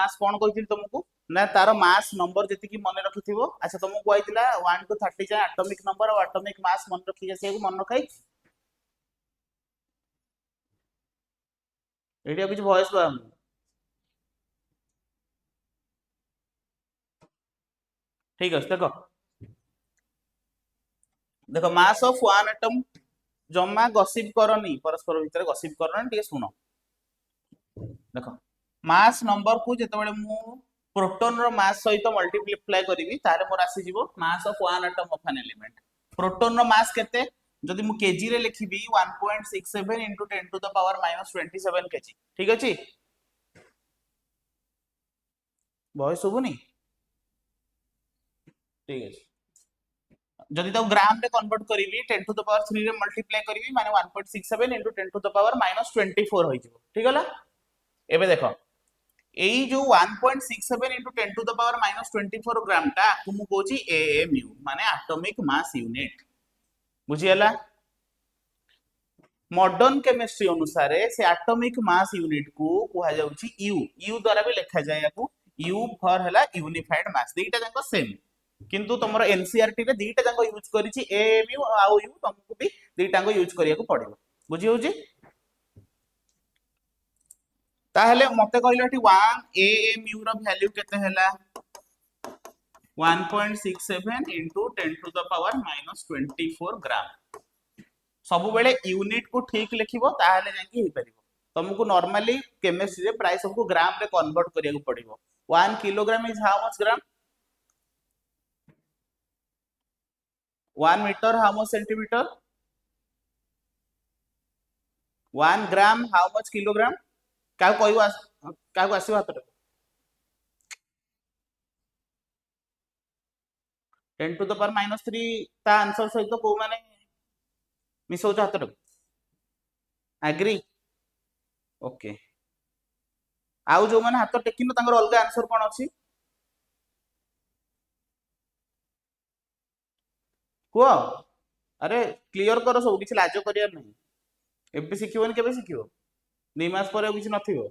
मास कौन कहती तुमको ना तार मास नंबर जी मन रखि अच्छा तुमको कहला 1 टू 30 जाए एटॉमिक नंबर और एटॉमिक मास मन रखी से मन रखाई ये किसी वॉइस पाऊँ ठीक है देखो देखो मास ऑफ वन एटम जमा गसिप करनी परस्पर भितर गसिप करनी टे शुण देख मास नंबर को जिते मु प्रोटोन रो मास सहित मल्टीप्लाई करी तारे मोर आसी mass of one atom of an element proton रो मास केते जदि मु केजी रे लिखिबी 1.67 into 10 to the power minus 27 KG ठीक अछि वॉइस सुबुनी ठीक अछि जदि तो ग्राम रे कन्वर्ट करी 10 to the power 3 रे मल्टीप्लाई करी माने 1.67 into 10 to the power minus 24 होई जिवो ठीक होला एबे देखो एई जो 1.67 into 10 to the power minus 24 ग्राम टा आपको मु कहूची AMU माने एटॉमिक मास यूनिट बुझियला मॉडर्न केमिस्ट्री अनुसार से एटॉमिक मास यूनिट को कहा जाउची यू यू द्वारा भी लिखा जाए याकू यू फॉर हला यूनिफाइड मास दीटा जांको सेम किंतु तुमरो एनसीईआरटी रे दीटा जांको यूज करिछि एएमयू आउ यू तुमको भी दीटा जांको यूज करिया को पड़िबो बुझि होउची ताहले मते कहलो एठी 1 एएमयू रो वैल्यू केते हला 1.67 into 10 to the power minus 24 ग्राम सब बेले यूनिट को ठीक लिखिबो ताहले जांकी हे परिबो तुमको नॉर्मली केमिस्ट्री रे प्राय सबको ग्राम रे कन्वर्ट करिया को पड़िबो 1 kilogram is how much gram 1 metre how much centimetre 1 gram how much kilogram का कहबो का को आसीबो हातरे 10 टू द पावर माइनस 3 ता आंसर सहित को माने मिसौच हातरे एग्री ओके आउ जो माने हाथ टेकिनो तांगर अलग आंसर कोन अछि को अरे क्लियर करो सब किछि लाजो करियार नहीं एबे सिखिबोनी केबे सिखिबो 2 मास पर किछि नथिबो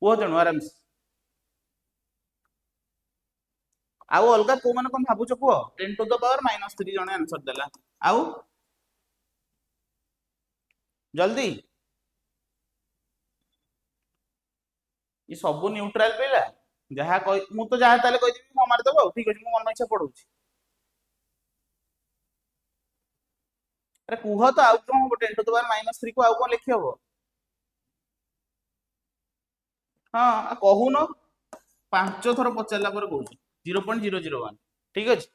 को जणो आराम से आउ अलग को माने कोन भाबुछ को 10 टू द पावर माइनस 3 जणे आंसर देला आउ जल्दी ये सब न्यूट्रल पेला जहा कहि मु तो जहा ताले कहि दिबी म मार दबो ठीक अछि मु मन इच्छा पढुछि अरे कुह तो आउ कोन हो 10 टू द पावर माइनस 3 को आउ कोन लिखि हबो हां कहू न पांच थर पचारला पर कहू 0.001 ठीक अछि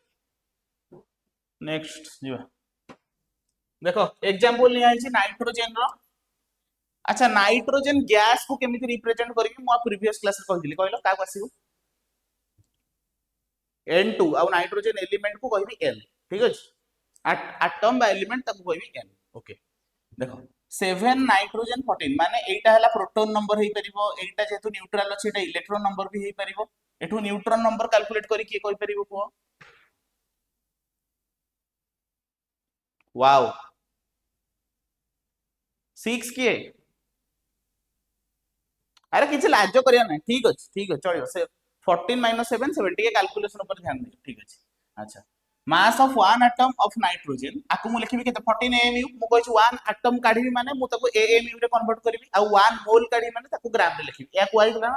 नेक्स्ट जीवा देखो एग्जांपल नि आइछि नाइट्रोजन रो अच्छा नाइट्रोजन गैस को केमिति रिप्रेजेंट करिवि मो प्रीवियस क्लास रे कहिदिली कहलो का आसीबो N2 आ नाइट्रोजन एलिमेंट को कहबी N ठीक अछि एटम बा एलिमेंट ताको कहबी N ओके देखो 7 नाइट्रोजन 14 माने एटा हला प्रोटॉन नंबर हेई परिबो एटा जेतु न्यूट्रल अछि एटा इलेक्ट्रॉन नंबर भी हेई परिबो एठु न्यूट्रॉन नंबर कैलकुलेट करी के कहि परिबो को वाओ 6 के अरे किछि लाजो करिया नै ठीक अछि चलियो से 14 माइनस 7 70 के कैलकुलेशन ऊपर ध्यान दे ठीक अछि अच्छा mass of one atom of nitrogen आकु मु लिखिबी केते 14 एएमयू मु कहै 1 एटम काढिबी माने मु ताको एएमयू रे कन्वर्ट करिवि आ 1 मोल काढी माने ताको ग्राम रे लिखिबि या कुआई ना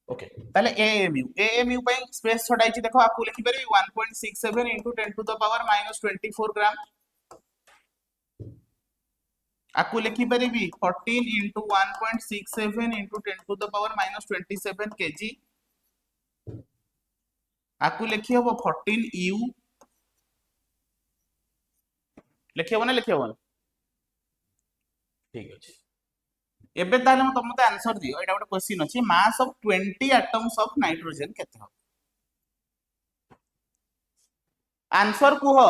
ओके ताले एएमयू पई स्पेस छोडाइछि देखो आकु लिखि परिबी 1.67 into 10 to the power minus 24 ग्राम आकु लिखि परिबी 14 into 1.67 into 10 to the power minus 27 kg आकु लिखि हबो 14 u लिखि हबो ना लिखि हबो ठीक अछि एबे ताले म तमते आंसर दियो एटा गोटे क्वेश्चन अछि mass of 20 atoms of nitrogen केते हो आंसर कुह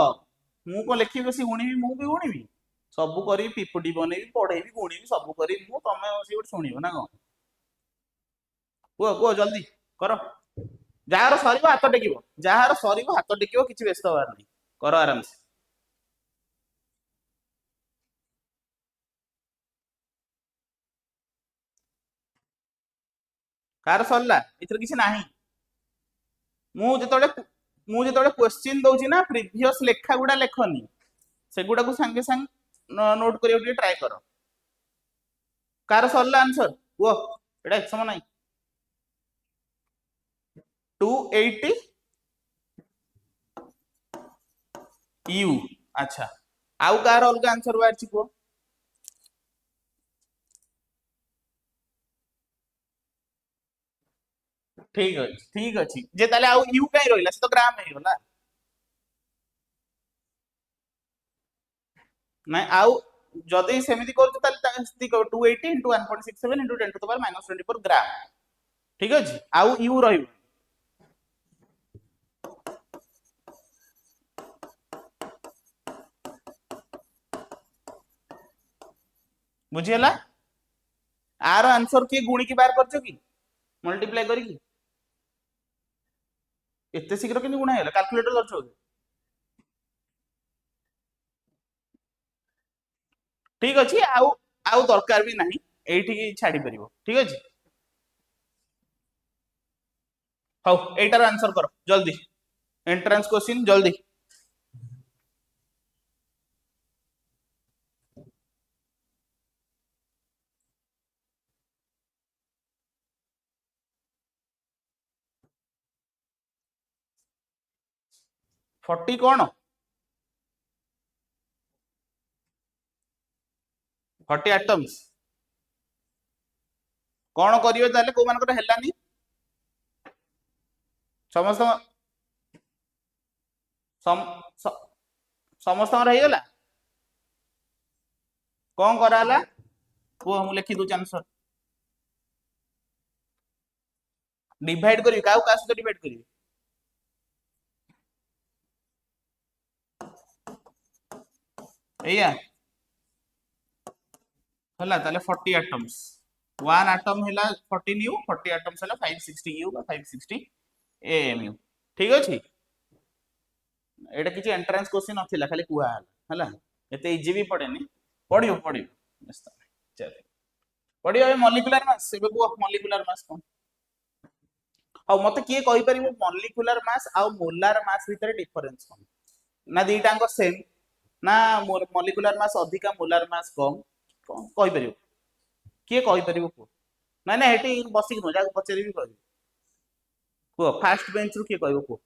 मु को लिखि बसी गुणीबी मु भी गुणीबी सब करी पीपीटी बनेबी पढेबी गुणीबी सब करी मु तमे बसी गोटे सुनिबो ना को कुह जल्दी करो ଯାହାର ସରିବ ହାତ ଟେକିବ ଯାହାର ସରିବ ହାତ ଟେକିବ କିଛି ବ୍ୟସ୍ତ ହବାର ନାହିଁ କର ଆରାମ ସେ कार सरला एथरे किछि नाही मु जेतोले क्वेश्चन दउची ना प्रीवियस लेखा गुडा लेखनी सेगुडा को संगे संग नोट करियो ट्राई करो कार सरला आंसर वो एटा एक समय नाही 280 यू अच्छा आउ कार अलग आंसर बाहर को ठीक अछि जे ताले आउ यू काई रहिला से तो ग्राम हे होला ना आउ जदि सेमिति करछु ताले 280 into 1.67 into 10 to the power -24 ग्राम ठीक अछि आउ यू रहिबो बुझियला आर आंसर के गुणी की बार करछो की मल्टीप्लाई करी की एते शीघ्र केनि गुणा हैला कैलकुलेटर करछो ठीक अछि आउ दरकार भी नाही एठी छाडी परिबो ठीक अछि हौ एटार आंसर करो जल्दी एंट्रेंस क्वेश्चन जल्दी 40 कोन 40 एटम्स कोन करियो ताले को मानकर हेलानी समस्त सम समस्त रही गला कोन कराला को हम लिखि दउ आंसर डिवाइड करी काउ का से डिवाइड करी एया हला ताले 40 एटम्स 1 एटम हला 14 यू 40 एटम्स हला 560 यू बा 560 एएमयू ठीक अछि एटा किछि एंट्रेंस क्वेश्चन नथिला खाली कुआ हला एते इजी भी पड़ेनी पड़ियो चल पड़ियो मॉलिक्यूलर मास एबे को मॉलिक्यूलर मास कोन और मते किए कहि परिबो मॉलिक्यूलर मास आ मोलार मास भीतर डिफरेंस कोन ना दीटांग सेम ना मॉलिक्यूलर मास अधिका मोलार मास कम कहि परिबो किए कहि परिबो को ना ना हेटी बसिक न जाक पचेरी भी कहि को फास्ट बेंच रु किए कहबो को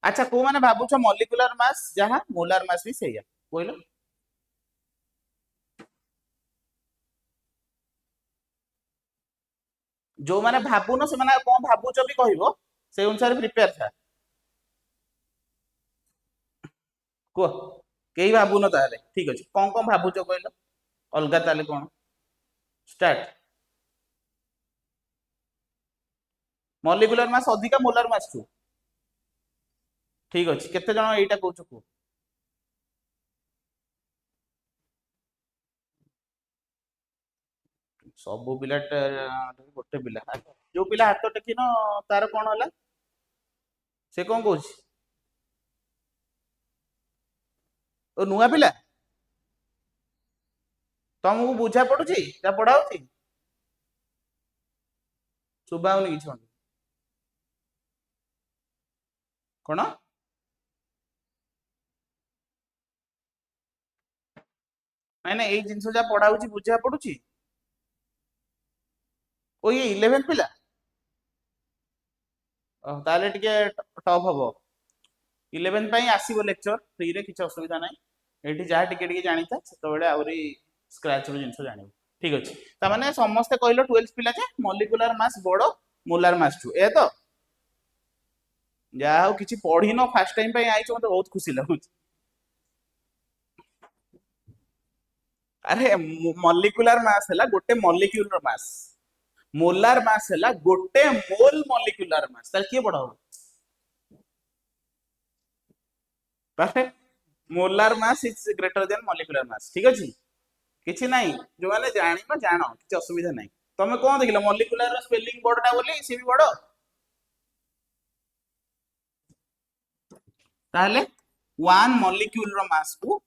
अच्छा को माने भाबुछ मॉलिक्यूलर मास जहां मोलार मास भी सेया कोइलो जो माने भाबुनो से माने कोन भाबुछ भी कहबो से अनुसार प्रिपेयर था को केही भाबुनो ताले ठीक अछि कोन भाबुछ कहलो अलगा ताले कोन स्टार्ट मॉलिक्यूलर मास अधिका मोलार मास छु ठीक अछि केते जण एटा कहउछ को सब पिला गोटे पिला जो पिला हाथ टेकिनो तार कोन होला से कोन कहउछ ओ नुआ पिला तुमको बुझा पड़ुची या पढ़ाउची सुबाउनी किछ कोन नाइ ना एई जिंस जा पढ़ाउची बुझा पड़ुची ओ ये 11 पिला ताले टिके टफ हबो 11 पई आसीबो लेक्चर फ्री रे किछ असुविधा नै एठी जा टिके टिके जानिता सेतो बेले आउरी स्क्रैच रो जिंस जानिबो ठीक अछि ता माने समस्त कहलो 12 पिला जे मॉलिक्यूलर मास बडो मोलार मास छु ए तो जा हो किछि पढिनो फर्स्ट टाइम पई आइछ मते बहुत खुशी लागु अरे मॉलिक्यूलर मास हला गोटे मॉलिक्यूल रो मास मोलार मास हला गोटे मोल मॉलिक्यूलर मास तार के बडो perfect molar mass is greater than molecular mass ठीक अछि किछि नाही जो माने जानिबा जानो किछि असुविधा नाही तमे कोन देखिलो मॉलिक्यूलर स्पेलिंग बडटा बोली सी भी बडो ताहले 1 मॉलिक्यूल रो मास को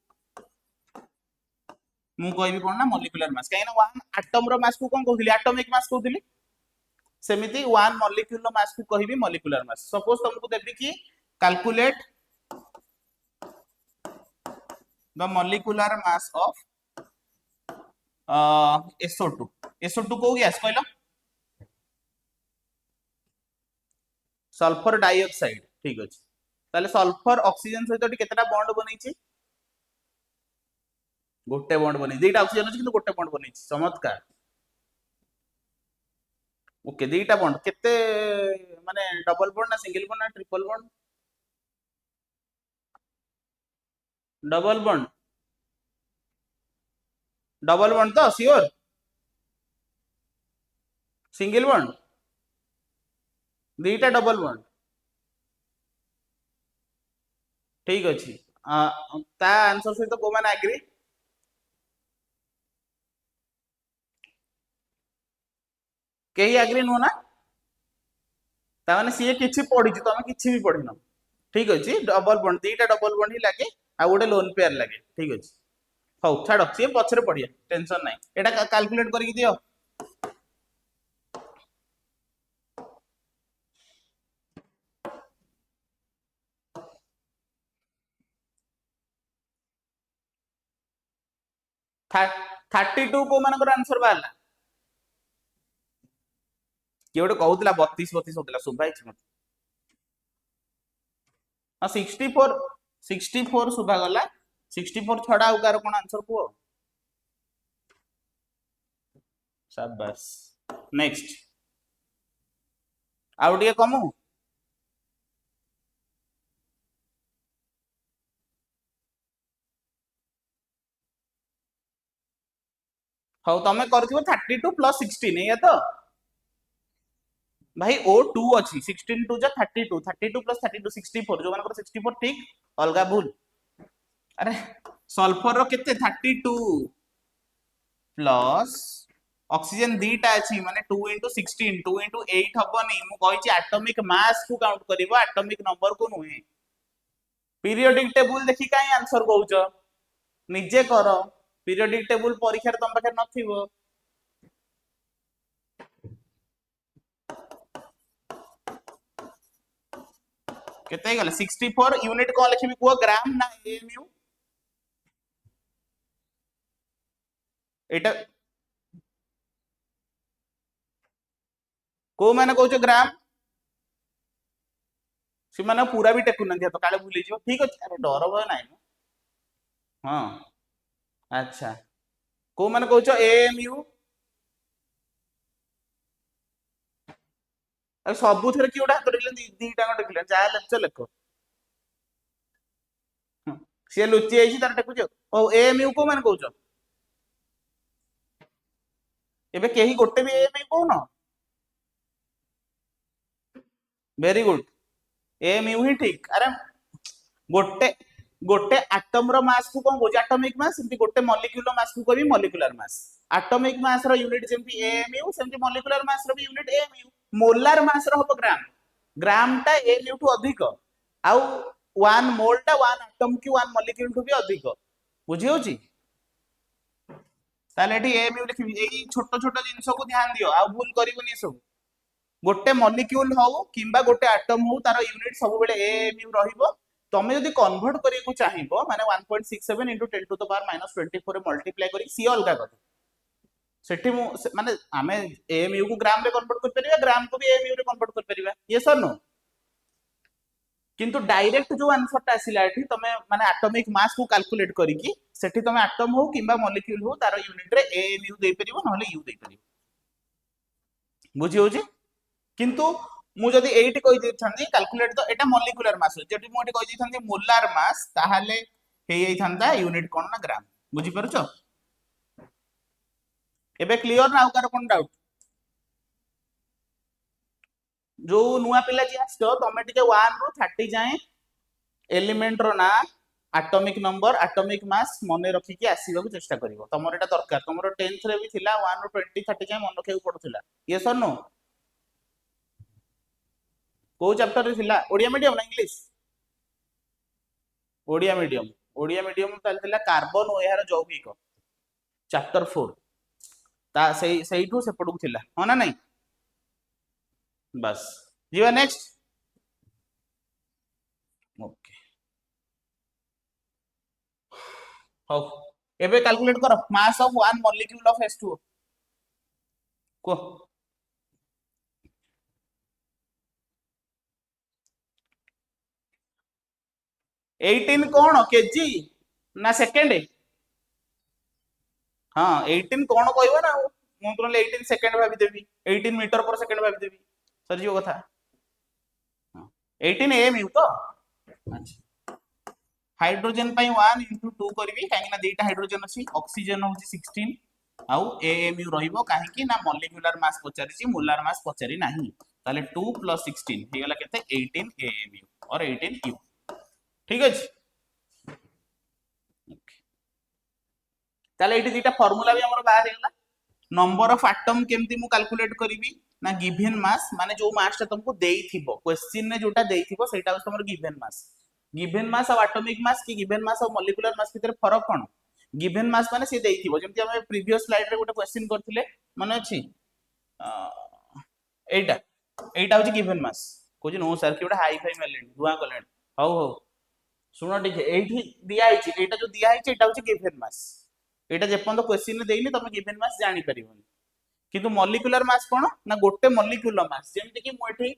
ମୁଁ କହିବି କଣ ନା ମଲିକ୍ୟୁଲାର ମାस କାହିଁକି ନା वन आटम ର मास को कौन कहउली एटॉमिक मास कहउली सेमिति वन मॉलिक्यूल ର मास को कहबी मॉलिक्यूलर मास सपोज तुमको देबी कि calculate the molecular mass of SO2 SO2 को गैस कहलो सल्फर डाइऑक्साइड ठीक अछि ताले सल्फर ऑक्सीजन सहित केतेटा बॉन्ड बनैछि गोटे बॉन्ड बनै दुईटा ऑक्सीजन अछि किंतु गोटे बॉन्ड बनैछि चमत्कार ओके दुईटा बॉन्ड केते माने डबल बॉन्ड ना सिंगल बॉन्ड ना ट्रिपल बॉन्ड डबल बॉन्ड तो श्योर सिंगल बॉन्ड दुईटा डबल बॉन्ड ठीक अछि ता आंसर सहित को माने एग्री केही एग्री नो ना ता माने सीए किछि पढिछि तमे किछि भी पढिनो ठीक अछि डबल बॉन्ड दुईटा डबल बॉन्ड ही लागे आ गोटे लोन पेयर लागे ठीक अछि हौ छाड़ सी पछरे पड़िया टेंशन ना एटा कैलकुलेट करके दियो 32 को मानकर आंसर बाहरला किए गोटे कहूला 32 होता शुभा मत हाँ 64 शुभा गला 64 छड़ा आउ कार कौन आंसर कुह शाबाश नेक्स्ट आउ टे कमु हाँ तुम कर 32 प्लस 16 या तो भाई O2 अच्छी 16 टू जा 32 32 प्लस 32 64 जो मानकर 64 ठीक अलगा भूल अरे सल्फर रो केते 32 प्लस ऑक्सीजन दीटा अछि माने 2 into 16 2 into 8 हबनी मु कहिछि एटॉमिक मास को काउंट करिवो एटॉमिक नंबर को नुहे पीरियोडिक टेबल देखि काई आंसर कहउछ निजे कर पीरियोडिक टेबल परीक्षा रे तम पाखे नथिबो केते गले 64 यूनिट को लिखिबी को ग्राम ना एमयू एटा को माने कहउछ ग्राम से माने पूरा भी टेकु नथि तो काले भूली जियो ठीक अछि अरे डर भय नाही हां अच्छा को माने कहउछ एएमयू सबु थरे कि उडा हाथ दीटा टेकिले जा लेक्चर लेख सी लुचि जाइछि तार टेकुछ ओ एएमयू को माने कहउछ एबे केही गोटे भी एएमयू कहउनो वेरी गुड एएमयू ही ठीक अरे गोटे गोटे एटम रो मास को कोन कहउछ एटॉमिक मास सेमति गोटे मॉलिक्यूल रो मास को कहबी मॉलिक्यूलर मास एटॉमिक मास रो यूनिट जेमति एएमयू सेमति मॉलिक्यूलर मास रो भी यूनिट एएमयू मोलार मास रो हो ग्राम ग्राम टा एएमयू टू अधिक आउ 1 मोल टा 1 एटम की 1 मॉलिक्यूल टू भी अधिक बुझी होची ताले एठी एएमयू लिखिबी एई छोट छोट जिंस को ध्यान दियो आ भूल करिवनी सब गोटे मॉलिक्यूल हो किंबा गोटे एटम हो तार यूनिट सब बेले एएमयू रहिबो तमे यदि कन्वर्ट करियको चाहिबो माने 1.67 into 10 to the power minus 24 रे मल्टीप्लाई करी सी अलगा कथा सेठी मु माने आमे एएमयू को ग्राम रे कन्वर्ट कर परिबा ग्राम को भी एएमयू रे कन्वर्ट कर परिबा यस और नो किंतु डायरेक्ट जो आंसर ता आसिला एठी तमे माने एटॉमिक मास को कैलकुलेट करिकी सेठी तमे एटम हो किंबा मॉलिक्यूल हो तार यूनिट रे एएमयू दे परिबो नहले यू दे परिबो बुझी होची किंतु मु जदि एइट कहि दैथांती कैलकुलेट तो एटा मॉलिक्यूलर मास जदि मु एटी कहि दैथांती मोलार मास ताहाले हे जाइथांता यूनिट कोन ना ग्राम बुझी परछो एबे क्लियर ना आउकार कोन डाउट जो नुआ पिला जी आछो तमे टिके 1 रो 30 जाए एलिमेंट रो ना एटॉमिक नंबर एटॉमिक मास मने रखी के आसीबा को चेष्टा करिवो तमर एटा दरकार तमर 10th रे भी थिला 1 रो 20 30 जाए मन रखे पड़ुथिला यस और नो को चैप्टर रे थिला ओडिया मीडियम ना इंग्लिश ओडिया मीडियम ताल थिला कार्बन ओ यार यौगिक चैप्टर 4 ता सेठू सेपटू थिला हो ना नहीं बस जीवा नेक्स्ट ओके हो एबे कैलकुलेट करो मास of one molecule of H2O को 18 कौन केजी ना सेकेंड हाँ 18 कौन कहबो ना मु तो 18 सेकेंड भाबी देबी 18 मीटर पर सेकेंड भाबी देबी सर जी कथा 18 एएमयू तो अच्छा हाइड्रोजन पई 1 into 2 करबी काहे ना दुईटा हाइड्रोजन अछि ऑक्सीजन होची 16 आउ एएमयू रहिबो काहे कि ना मॉलिक्यूलर मास पचारिची मोलार मास पचारि नाही ताले 2 + 16 हे गला केते 18 एएमयू और 18 यू ठीक अछि ताले एठी दुईटा फार्मूला भी हमर बाहर हेला नंबर ऑफ एटम केमती मु कैलकुलेट करिवि ना गिवन मास माने जो मास ता तुमको देइथिबो क्वेश्चन ने जोटा देइथिबो सेटा होस हमर गिवन मास और एटॉमिक मास की गिवन मास और मॉलिक्यूलर मास भीतर फरक कोन गिवन मास माने से देइथिबो जेमति हम प्रीवियस स्लाइड रे गोटे क्वेश्चन करथिले माने अछि एटा एटा होची गिवन मास कोजी नो सर कि गोटे हाई फाई मेलेन दुआ कलेन हौ हौ सुनो ठीक है एठी दिया आइछि एटा जो दिया आइछि एटा होची गिवन मास एटा जेपन तो क्वेश्चन ने देइनी तमे गिवन मास जानि परिबोनी किंतु मॉलिक्यूलर मास कोन ना गोटे मॉलिक्यूलर मास जेमति कि मु एठी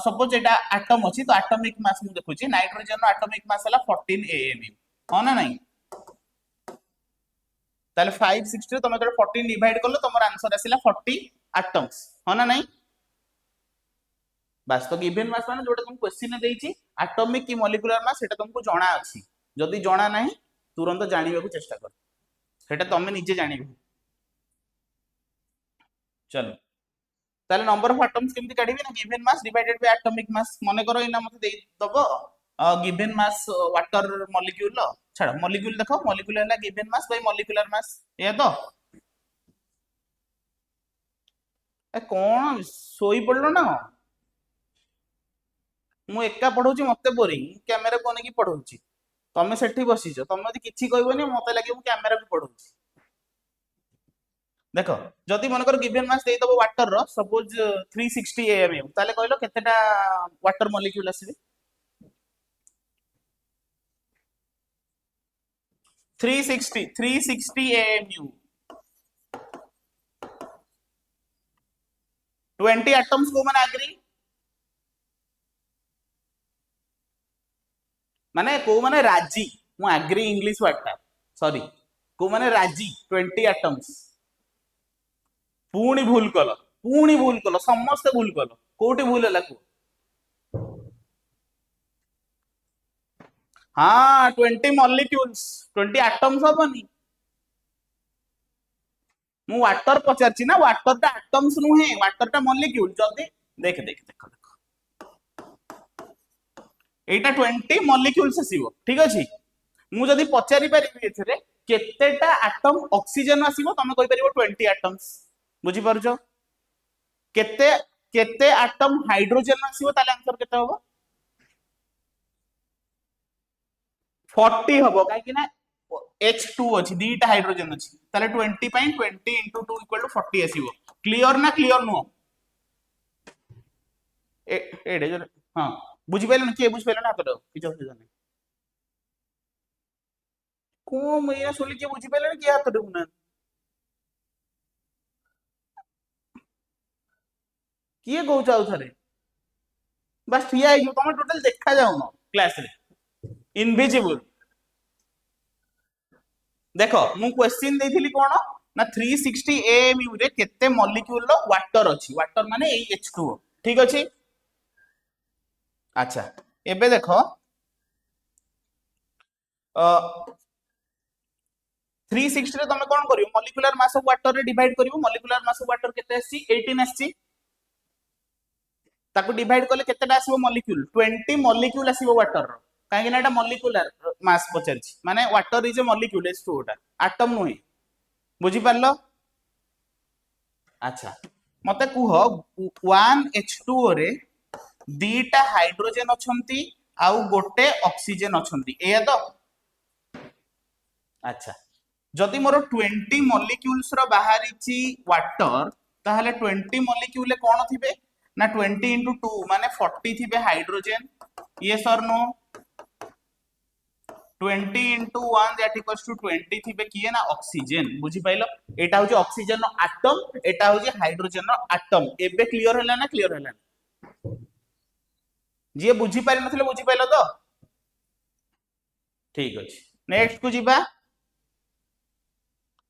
सपोज एटा एटम अछि तो एटॉमिक मास मु देखुछि नाइट्रोजन रो एटॉमिक मास हला 14 एएमयू हो ना नहीं ताले 560 तमे तो 14 डिवाइड करलो तमर आंसर आसिला 40 एटम्स हो ना नहीं बस तो गिवन मास माने जोटा तुम क्वेश्चन ने देइछि एटॉमिक की मॉलिक्यूलर मास सेटा तुमको जणा अछि जदी जणा नाही तुरंत जानिबा को चेष्टा कर सेटा तमे निजे जानिबो चलो ताले नंबर ऑफ एटम्स केमती काढिबे ना given mass divided bye atomic mass मने करो इना मते दे दबो गिवन मास वाटर मॉलिक्यूल छाड़ मॉलिक्यूल देखो मॉलिक्यूल है given mass by molecular mass ये तो ए कोन सोई पड़लो ना मु एका पढौची मते बोरिंग कैमरा कोने की पढौची तमे सेठी बसिछ तमे यदि किछि कहबोनी मते लागे मु कैमरा भी पढौची देखो जदि मन कर गिवन मास देई दबो वाटर रो सपोज 360 एएमयू ताले कहलो केतेटा वाटर मॉलिक्यूल आसीबे 360 एएमयू 20 एटम्स को माने एग्री माने को माने राजी मु एग्री इंग्लिश वर्ड सॉरी को माने राजी 20 एटम्स पुणी भूल कल समस्त भूल कल कोठी भूल है को हाँ 20 मॉलिक्यूल्स 20 एटम्स हबनी मु वाटर पचारछि ना वाटर टा एटम्स नुहे वाटर टा मॉलिक्यूल जदी देख देख देख एटा 20 मॉलिक्यूल्स आसीबो ठीक अछि मु जदी पचारि परिबि एथरे केतेटा एटम ऑक्सीजन आसीबो तमे कहि परिबो 20 एटम्स बुझी पारुछो केते केते एटम हाइड्रोजन आसीबो ताले आंसर केते होबो 40 हबो काहे कि ना H2 अछि दीटा हाइड्रोजन अछि ताले 20 पई 20 * 2 = 40 आसीबो क्लियर ना क्लियर नो एडे जो हां बुझी पाइलन के बुझी पाइलन हाथ दो किछ असुविधा नै को मैया सोली के बुझी पाइलन के हाथ दो ना किए कहू चाउ थरे बस ठिया है तुम टोटल देखा जाउन क्लास रे इनविजिबल देखो मु क्वेश्चन देथिली कोन ना 360 एएमयू रे केते मॉलिक्यूल रो वाटर अछि वाटर माने एई H2O ठीक अछि अच्छा एबे देखो 360 रे तमे कोन करियो मॉलिक्यूलर मास ऑफ वाटर रे डिवाइड करियो मॉलिक्यूलर मास ऑफ वाटर केते आसी 18 आसी ताको डिवाइड करले केतेटा आसीबो मॉलिक्यूल 20 मॉलिक्यूल आसीबो वाटर रो काहे ना एटा मॉलिक्यूलर मास पचरछि माने water is a molecule H2O टा एटम नुहे बुझी पारलो अच्छा मते कुह 1 H2O रे दीटा हाइड्रोजन अछंती आउ गोटे ऑक्सीजन अछंती एया तो अच्छा जदि मोर 20 मॉलिक्यूल्स रो बाहरी वाटर ताहले 20 मॉलिक्यूल कौन थिबे ना 20 इंटू 2 माने 40 थिबे हाइड्रोजन यस और नो 20 इंटू 1 दैट इक्वल्स टू 20 थिबे किए ना ऑक्सीजन बुझी पाइलो एटा होची ऑक्सीजन नो एटम एटा होची हाइड्रोजन नो एटम एबे क्लियर होला ना क्लियर होला जी बुझी पारि नथिले बुझी पाइलो तो ठीक अछि नेक्स्ट को जीबा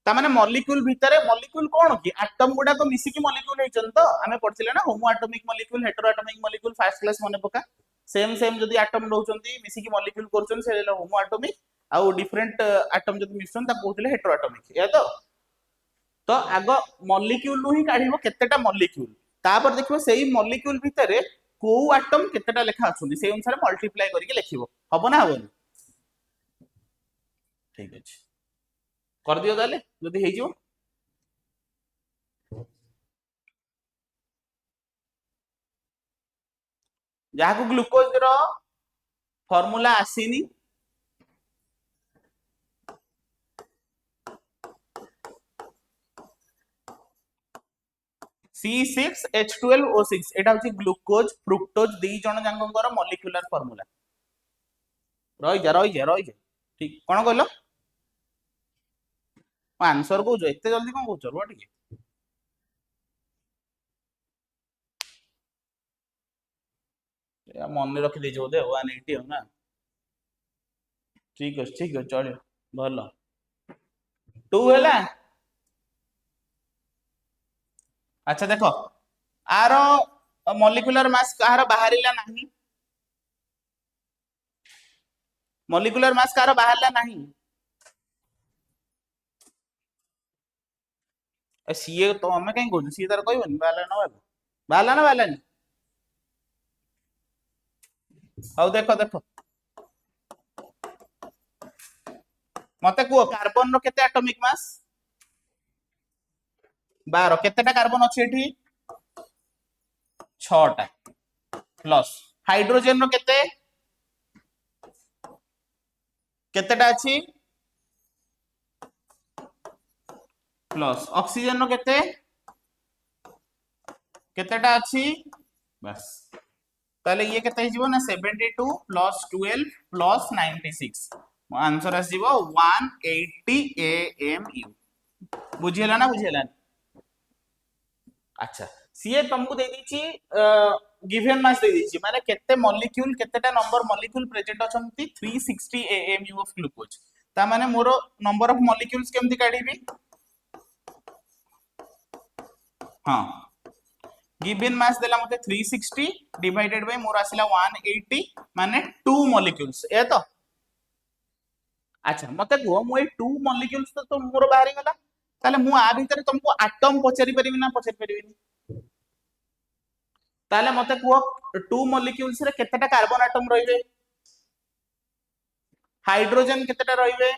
तामाने मॉलिक्यूल भितरे मॉलिक्यूल कौन कि एटम गुडा तो मिसी की मॉलिक्यूल हेचन तो आमे पढथिले ना होमो atomic molecule hetero atomic molecule first class मने पका सेम सेम जदी एटम रहउचंती मिसी की मॉलिक्यूल करचन से होमो एटॉमिक आउ डिफरेंट एटम जदी मिसछन ता कहथिले हेटेरो एटॉमिक या तो आग मॉलिक्यूल नु ही काढिबो केतेटा मॉलिक्यूल तापर देखिबो सेही मॉलिक्यूल भितरे को एटम केतेटा लेखा अछंती सेही अनुसार मल्टीप्लाई करके लिखिबो हबो ना हबो ठीक अछि कर दियो ताले जदी हेइ जो जहाँ को ग्लूकोज रो फॉर्मूला आसीनी C6H12O6 एटा होची ग्लूकोज फ्रुक्टोज दी जण जांकर मॉलिक्यूलर फार्मूला रही जा ठीक कोन कहलो आंसर को जो एते जल्दी कोन कहछ रो ठीक या मन रखि दे जो दे 180 हो ना ठीक है चलियो भलो 2 हैला अच्छा देखो आरो मॉलिक्यूलर मास कहार बाहरिला नाही मॉलिक्यूलर मास कहार बाहरला नाही सीए तो हमें कहीं कहू सीए तार कहबनी बाहरला ना बाहरला हौ देखो देखो मते कुह कार्बन रो केते एटॉमिक मास 12 केतेटा कार्बन अछि एठी 6 टा प्लस हाइड्रोजन रो केतेटा अछि प्लस ऑक्सीजन रो केतेटा अछि बस ताले ये केते हिजबो ना 72 प्लस 12 प्लस 96 आंसर आसीबो 180 AMU बुझियला ना बुझियला अच्छा सीए तुमको दे दीची गिवन मास दे दीची माने केते मॉलिक्यूल केतेटा नंबर मॉलिक्यूल प्रेजेंट अछंती 360 AMU ऑफ ग्लूकोज ता माने मोरो नंबर ऑफ मॉलिक्यूल्स केमति काढीबी हां गिवन मास देला मते 360 डिवाइडेड बाय मोर आसिला 180 माने 2 मॉलिक्यूल्स ए तो अच्छा मते को मु ए 2 मॉलिक्यूल्स तो मोर बाहरी गला ताले मु आ भीतर तुमको एटम पचारि परिबी ना पचारि परिबी ताले मते को 2 मॉलिक्यूल्स रे केतेटा कार्बन एटम रहिबे हाइड्रोजन केतेटा रहिबे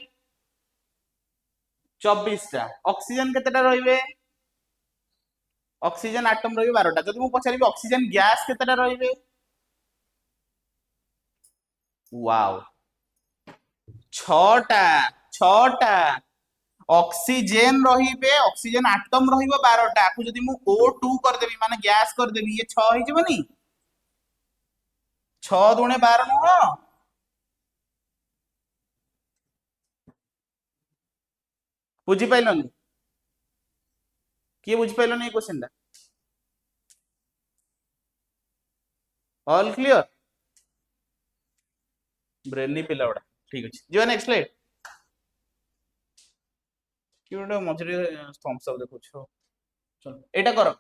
24 टा ऑक्सीजन केतेटा रहिबे ऑक्सीजन एटम रहिबे 12 टा जदि मु पचारिबी ऑक्सीजन गैस केतेटा रहिबे वाओ 6 टा 6 टा ऑक्सीजन रहिबे ऑक्सीजन एटम रहिबो 12 टा को जदि मु O2 कर देबी माने गैस कर देबी ये 6 ही जबनी 6 दुणे 12 नो बुझी पाइलनी किए बुझी पाइलनी क्वेश्चन टा ऑल क्लियर ब्रेनी पिला उडा ठीक अछि जो नेक्स्ट स्लाइड किउडा मझरे थम्स अप देखो छ चल एटा करो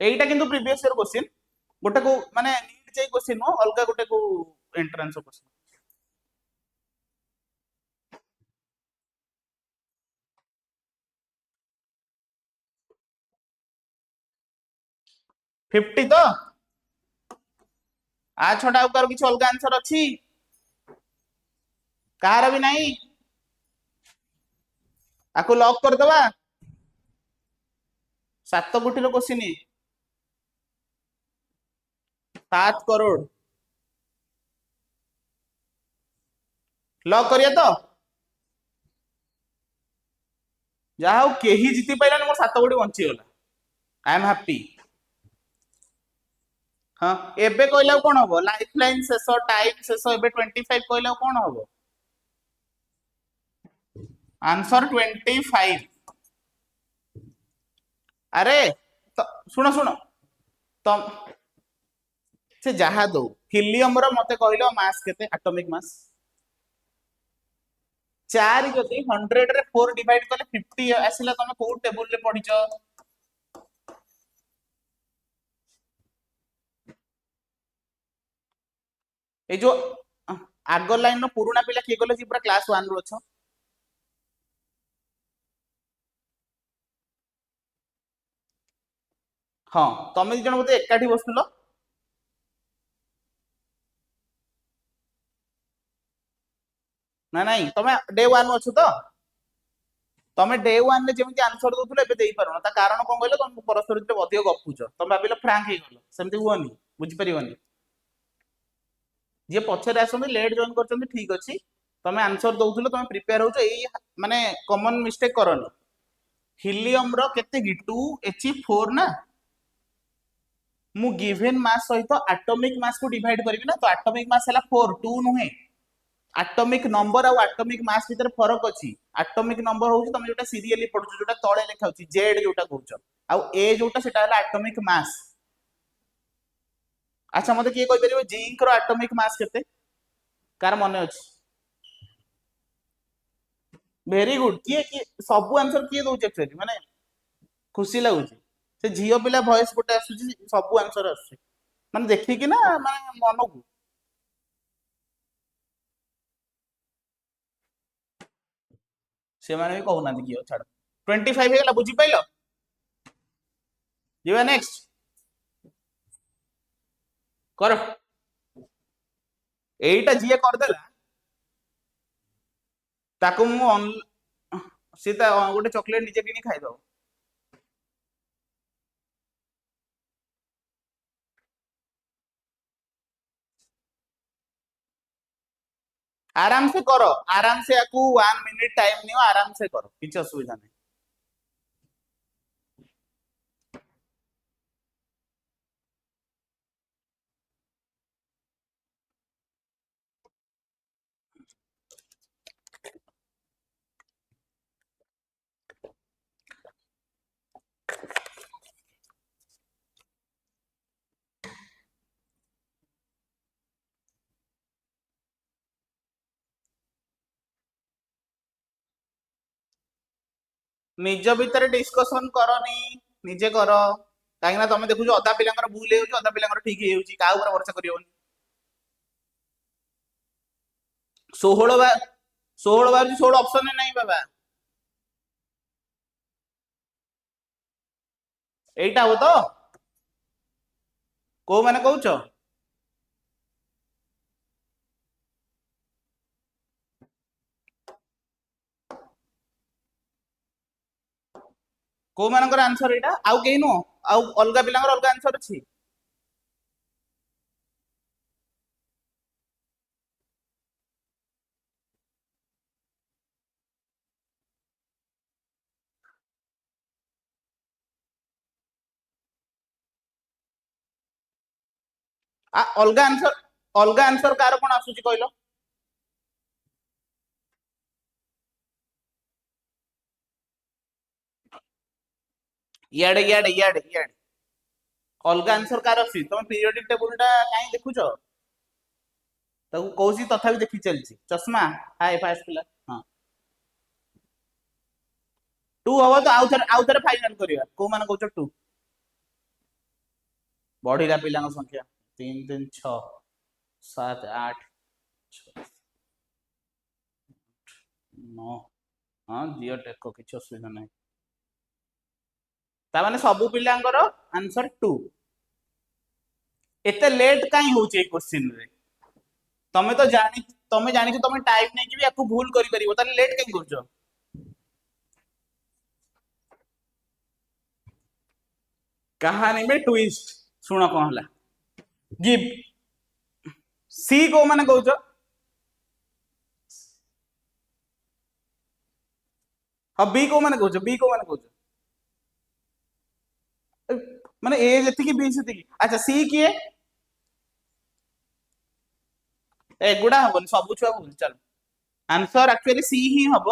एटा किंतु प्रीवियस ईयर क्वेश्चन गोटे को माने नीट जाई क्वेश्चन नो अलगा गोटे को एंट्रेंस क्वेश्चन 50 तो आ छोटा ऊपर किछ अलगा आंसर अछि कार भी नहीं आको लॉक कर दबा 7 कोटी रो क्वेश्चन 7 करोड़ लॉक करिए तो जहा हो केही जीति पाइलानी मोर 7 गोटी बंची गला आई एम हैप्पी। हाँ एबे कहला कौन हम लाइफ लाइन शेष टाइम शेष एबे 25 कहला कौन हम आंसर 25। अरे तो शुण शुण तम से जहा दो हिलियम रो मते कहलो मास केते एटॉमिक मास 4 जदि 100 रे 4 डिवाइड कले 50 आसिला तमे को टेबल रे पढिचो ए जो आगो लाइन नो पुराना पिला किए गले जी पूरा क्लास 1 रो छ हाँ तमे दी जण बोते एकाठी बसुलो ना नहीं तमे डे 1 अछु तो तमे डे 1 रे जेमति आंसर दोथुलो एबे देई पारो ना ता कारण कोन कहलो तमे परस्पर भितर अधिक गपुचो तमे भाबिलो फ्रैंक हे गलो सेमति हुओनी बुझी परियोनी जे पछरे आसोनी लेट जॉइन करचोनी ठीक अछि तमे आंसर दोथुलो तमे प्रिपेयर होचो एई माने कॉमन मिस्टेक करनी हिलियम रो केते गी 2He4 ना मु गिवन मास सहित एटॉमिक मास को डिवाइड करिवि ना तो एटॉमिक मास हला 4 2 नुहे एटॉमिक नंबर और एटॉमिक मास भीतर फरक अछि एटॉमिक नंबर होउची तमे जोटा सीरियली पढुचो जोटा तळे लेखा होची जेड जोटा कहउचो आ ए जोटा सेटा हला एटॉमिक मास। अच्छा मते किए कहि परिबो जिंक रो एटॉमिक मास केते कार मने अछि वेरी गुड किए कि सब आंसर किए दोचे एक्चुअली माने खुशी लागुची से झियो पिला वॉइस गोटे आसुची सब आंसर आसुची माने देखि कि ना माने मन को से माने भी कहू ना किए छाड़ 25 हेला बुझी पाइलो जीवा नेक्स्ट कर एईटा जिए कर देला ताको मु सीता गोटे चॉकलेट निजे किनी खाइ दो आराम से करो आराम से याकू 1 मिनिट टाइम नियो आराम से करो किछ असुविधा नहीं निज भीतर डिस्कशन करनी निजे कर कहीं तमे देखु अधा पिलांकर भूल हो अधा पिलांकर ठीक हो का ऊपर भरोसा करियोनी 16 बार 16 बार 16 ऑप्शन नहीं बाबा एटा हो तो को माने कहउछ को मानकर आंसर एटा आउ केही नो आउ अलगा पिलांकर अलगा आंसर अछि आ अलगा आंसर कार कोन आसुची कहलो इयाडे अलगा आंसर कार अछि तुम पीरियोडिक टेबल टा काई देखुचो ताकू कहूसी तथापि देखि चलची चश्मा हाय फास्ट पिला हां 2 हवा तो आउ थरे फाइनल करिया को माने कहउचो 2 बढ़िला पिलांग संख्या 3 3 6 7 8 9 हाँ जियो टेको किछ असुविधा नहीं ता माने सब पिलांगर आंसर 2 एते लेट काई होची ए क्वेश्चन रे तमे तो जानी तमे टाइम नहीं कि भी याकू भूल करि परिबो ताले लेट काई करजो कहानी में ट्विस्ट सुनो कौन हला गिव सी को माने कहउचो हाँ बी को माने कहूछ बी को माने कहूछ माने ए जति बी से अच्छा सी किए एगुड़ा हम सब छुआ भूल चल आंसर एक्चुअली सी ही हम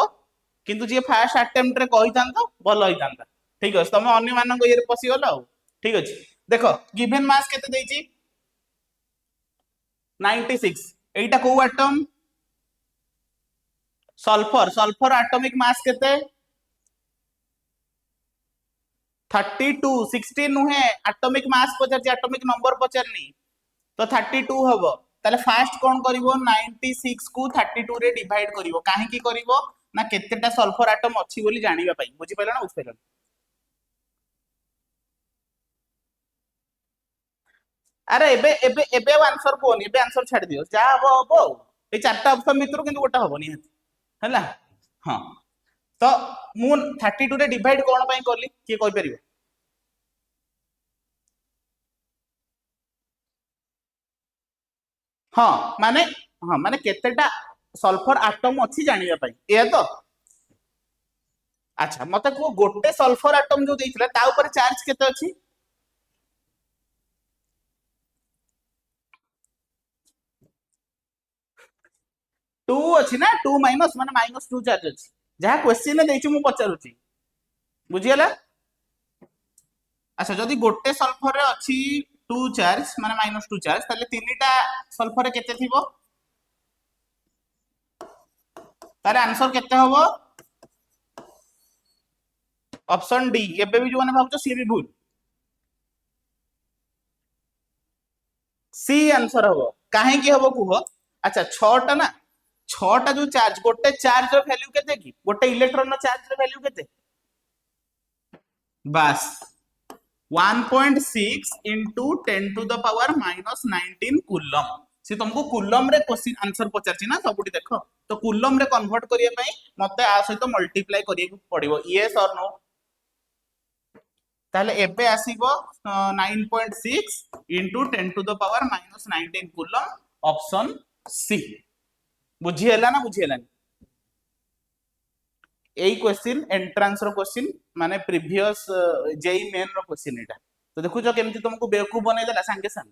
किंतु जी फास्ट अटेम्प्ट रे कहि तांतो भलो होई तांता ठीक अछि तमे अन्य मानक ये पसी गलो ठीक अछि देखो गिवन मास केते देछि 96 एटा को atom sulphur sulphur atomic mass केते 32 16 नुहे एटॉमिक मास पचार एटॉमिक नंबर पचारनी तो 32 हबो ताले फास्ट कोन करिवो 96 को 32 रे डिवाइड करिवो काहे की करिवो ना केतेटा सल्फर एटम अछि बोली जानिबा पई बुझि पाइलो ना बुझि पाइलो अरे एबे आंसर कोनी एबे आंसर छाड़ दियो जा हबो हबो ए चारटा ऑप्शन मित्रु किंतु गोटा हबो निहाती हैला हां तो मु 32 रे डिवाइड कोन पई करली के कहि परिबो हाँ माने केतेटा सल्फर एटम अछि जानिबा पई ए तो अच्छा मते को गोटे सल्फर एटम जो देइथिला ता ऊपर चार्ज केते अछि 2 अछि ना 2 माइनस माने -2 चार्ज अछि जहा क्वेश्चन ने देइछु मु पचारुछि बुझियला अच्छा जदि गोटे सल्फर रे अछि 2 चार्ज माने -2 चार्ज ताले तीनटा सल्फर रे केते थिबो ताले आंसर केते हबो ऑप्शन डी एबे भी जो माने भाबुछ सी भी भूल सी आंसर हबो काहे की हबो कुहो अच्छा 6 टा ना 6 टा जो चार्ज गोटे चार्ज रो वैल्यू केते की गोटे इलेक्ट्रॉन रो चार्ज रो वैल्यू केते बस 1.6 into 10 to the power minus 19 coulomb से तुमको कूलम रे क्वेश्चन आंसर पचारछि ना सबुटी देखो तो कूलम रे कन्वर्ट करिया पई मते आ सहित मल्टीप्लाई करिया पड़िबो यस और नो ताहले एबे आसीबो 9.6 into 10 to the power minus 19 coulomb option C बुझी हला ना बुझी हलानी एई क्वेश्चन एंट्रांस रो क्वेश्चन माने प्रीवियस जेई मेन रो क्वेश्चन एटा तो देखु जो केमती तुमको बेवकूफ बनै देला संगे संग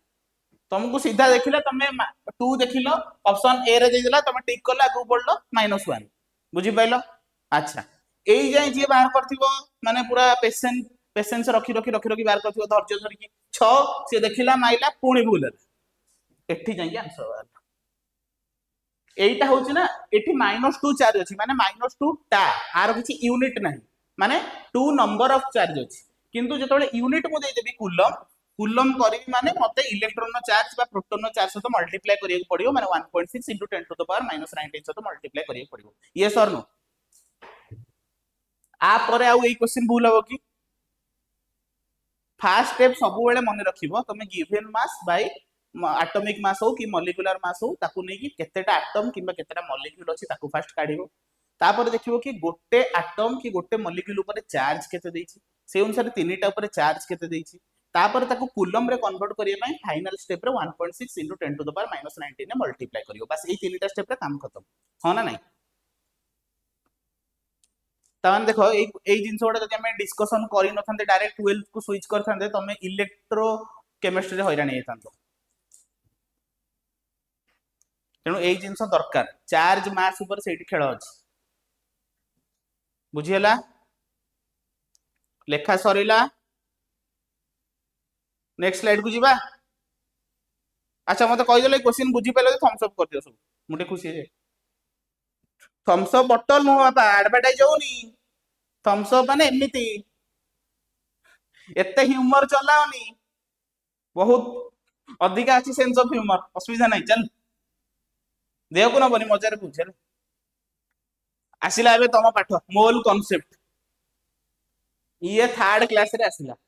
तुमको सीधा देखिला तमे 2 देखिलो ऑप्शन ए रे देला तमे टिक करला आगु पड़लो -1 बुझी पाइलो अच्छा एई जाय जे बाहर करथिबो माने पूरा पेशेंस रखी रखी रखी रखी बाहर करथिबो धैर्य धरि की 6 से देखिला माइला पुणी भूल एठी जाय आंसर এইটা হচ্ছে না এটি -2 চার্জ ଅଛି মানে -2 টা আর কিছু ইউনিট নাই মানে 2 নম্বর অফ চার্জ ଅଛି কিন্তু যেতବେଳେ ইউনিট মু দেইদেবি কুলম কুলম করিবি মানে মতে ইলেক্ট্রন চার্জ বা প্রোটন চার্জ সହିତ মল্টিপ্লাই করিବାକୁ পড়িব মানে 1.6 into 10 to the power -19 সହିତ মল্টিপ্লাই କରିବାକୁ পড়িব ইয়েস অর নো आ परे आउ এই क्वेश्चन भूल হবো কি फास्ट स्टेप सब बेले मन रखिबो तमे given mass by atomic mass हो कि मॉलिक्यूलर मास हो ताकू नै कि केतेटा एटम किबा केतेटा मॉलिक्यूल अछि ताकू फास्ट काढिबो तापर देखिबो कि गोटे एटम कि गोटे मॉलिक्यूल ऊपर चार्ज केते देइछि से अनुसार तीनटा ऊपर चार्ज केते देइछि तापर ताकू कूलम रे कन्वर्ट करिया पई फाइनल स्टेप रे 1.6 into 10 to the power -19 ने मल्टीप्लाई करियो बस एई तीनटा स्टेप रे काम खत्म हो ना नहीं तान देखो এই জিনিসটা যদি আমি ডিসকাশন করি নথান্তে ডাইরেক্ট 12 কু সুইচ করথান্তে তুমি ইলেক্ট্রো কেমিস্ট্রি হইরানি হইতান্ত তেণু এই জিনিস দরকার চার্জ মাস উপরে সেইটি খেল আছে বুঝিলা লেখা সরিলা नेक्स्ट स्लाइड को जीवा अच्छा मते कहि देले क्वेश्चन बुझी पाइले थम्स अप कर दियो सब मुटे खुशी है थम्स अप बॉटल नो बापा एडवर्टाइज होनी थम्स अप माने एमिति एते ह्यूमर चलाओनी बहुत अधिका अछि सेंस ऑफ ह्यूमर असुविधा नहीं चल देह को न बनी मजा रे पूछे आसिला एबे तम पाठ मोल कांसेप्ट ये थर्ड क्लास रे आसिला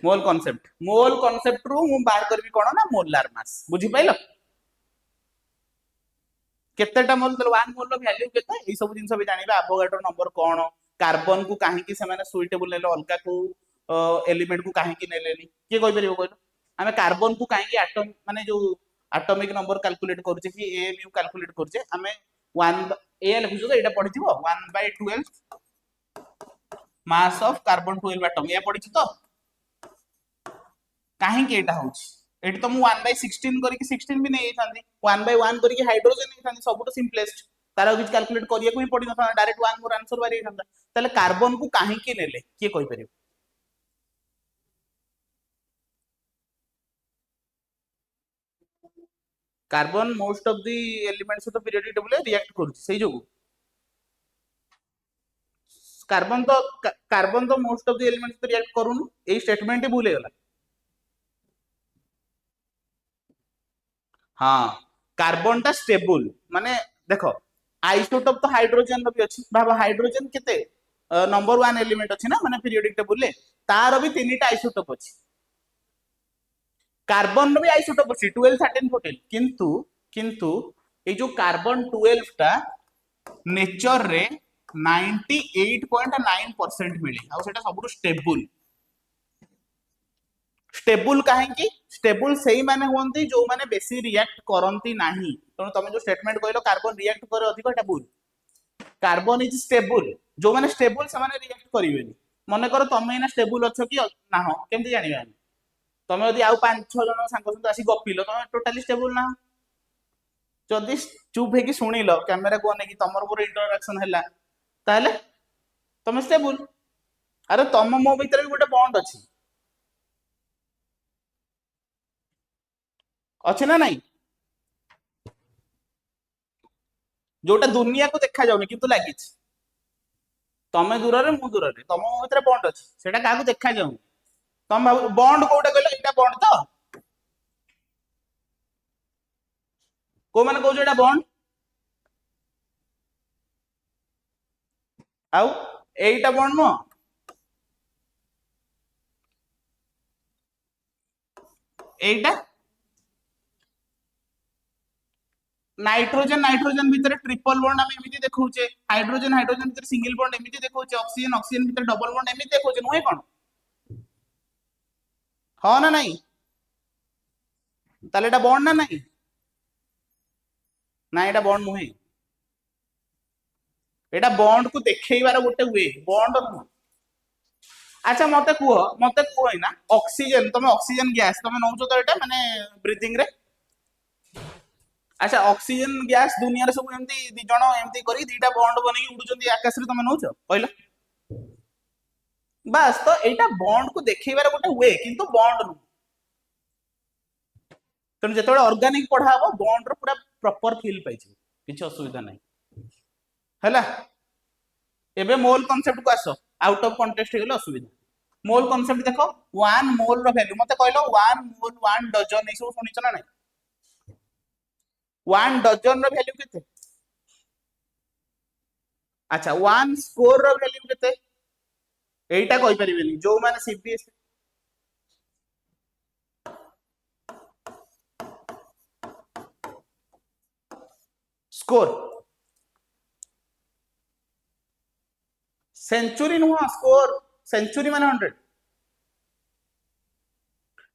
मोल कांसेप्ट रु मु बाहर करबी कोन ना मोलार मास बुझी पाइलो केतेटा मोल तो 1 मोल रो वैल्यू केते ए सब जिंस भी जानिबा एवोगाड्रो नंबर कोन कार्बन को काहे की से माने सुइटेबल लेले अलका को एलिमेंट को काहे की नेलेनी के कोइ परिबो कोइ हमें कार्बन को काहे की एटम माने जो एटॉमिक नंबर कैलकुलेट करछे कि एमयू कैलकुलेट करछे हमें 1 ए लिखुछो तो एटा पढिथिबो 1/12 मास ऑफ कार्बन 12 एटम ये पड़ी तो कहीं एटा होची एटी तो मु 1/16 करके 16 भी नहीं थांती 1/1 करके हाइड्रोजन नहीं थांती सबटो सिंपलेस्ट तार किछ कैलकुलेट करिया को ही पड़ी न डायरेक्ट 1 मोर आंसर बारी थांता ताले कार्बन को कहीं के नेले किए कहि परिबो carbon most of the elements तो पीरियोडिक टेबल रिएक्ट करूची सही जो कार्बन तो मोस्ट ऑफ द एलिमेंट्स तो रिएक्ट करूनु ए स्टेटमेंट ही भूल हे गला हाँ कार्बन टा स्टेबल माने देखो आइसोटोप तो हाइड्रोजन रो भी अछि भाबा हाइड्रोजन केते नंबर 1 एलिमेंट अछि ना माने पीरियोडिक टेबल ले तार भी तीनटा आइसोटोप अछि कार्बन रो भी आइसोटोप अछि 12 13 14 किंतु ए जो कार्बन 12 टा नेचर रे 98.9% मिले आ सेटा सबुरु स्टेबल स्टेबल कहीं स्टेबल से माने होंती जो माने बेसी रिएक्ट करंती नाही तो तुम जो स्टेटमेंट कहलो कार्बन रिएक्ट करे अधिक एटा भूल कार्बन इज स्टेबल जो माने स्टेबल से माने रिएक्ट करिवेनी मने करो तुम एना स्टेबल अछ कि ना हो केमति जानिबा तुम यदि आउ 5 6 जन सांग सहित आसी गपिलो तुम टोटली स्टेबल ना जदि चुप हेकी सुनिलो कैमरा को नेकी तमर पूरा इंटरैक्शन हैला ताले तुम स्टेबल अरे तुम मो भीतर भी गोटे बॉन्ड अछि अच्छे ना नहीं जोटा दुनिया को देखा जाउनी किंतु लागिछ तमे दूर रे मु दूर रे तम भीतर बॉन्ड अछि सेटा काको देखा जाउनी तम बॉन्ड कोटा कहलो एटा बॉन्ड तो को माने कहू एटा बॉन्ड आउ एटा बॉन्ड नो एटा नाइट्रोजन नाइट्रोजन भीतर ट्रिपल बॉन्ड हम एमिति देखौचे हाइड्रोजन हाइड्रोजन भीतर सिंगल बॉन्ड एमिति देखौचे ऑक्सीजन ऑक्सीजन भीतर डबल बॉन्ड एमिति देखौचे नुहे कोन हाँ ना नहीं ताले एटा बॉन्ड ना नहीं ना एटा बॉन्ड नुहे एटा बॉन्ड को देखैबार गोटे वे बॉन्ड नु अच्छा मते कुह ना ऑक्सीजन तुम ऑक्सीजन गैस तुम नौचो तो एटा माने ब्रीथिंग रे अच्छा ऑक्सीजन गैस दुनिया रे सब एमती दी जण एमती करी दीटा बॉन्ड बनै उडुचंदी आकाश रे तुम नौचो कहला बस तो एटा बॉन्ड को देखैबार गोटे वे किंतु बॉन्ड नु तेणु जो ऑर्गेनिक पढ़ा हम बॉन्ड रो पूरा प्रॉपर फील पाई किसी असुविधा नहीं हैला एबे मोल कांसेप्ट को आसो आउट ऑफ कॉन्टेक्स्ट हे गेलो असुविधा मोल कांसेप्ट देखो 1 मोल रो वैल्यू मते कहलो 1 मोल 1 डजन ए सब सुनिछ ना नहीं 1 डजन रो वैल्यू केते अच्छा 1 स्कोर रो वैल्यू केते एटा कहि परिबेनी जो माने सीबीएस स्कोर सेंचुरी नुह स्कोर सेंचुरी माने 100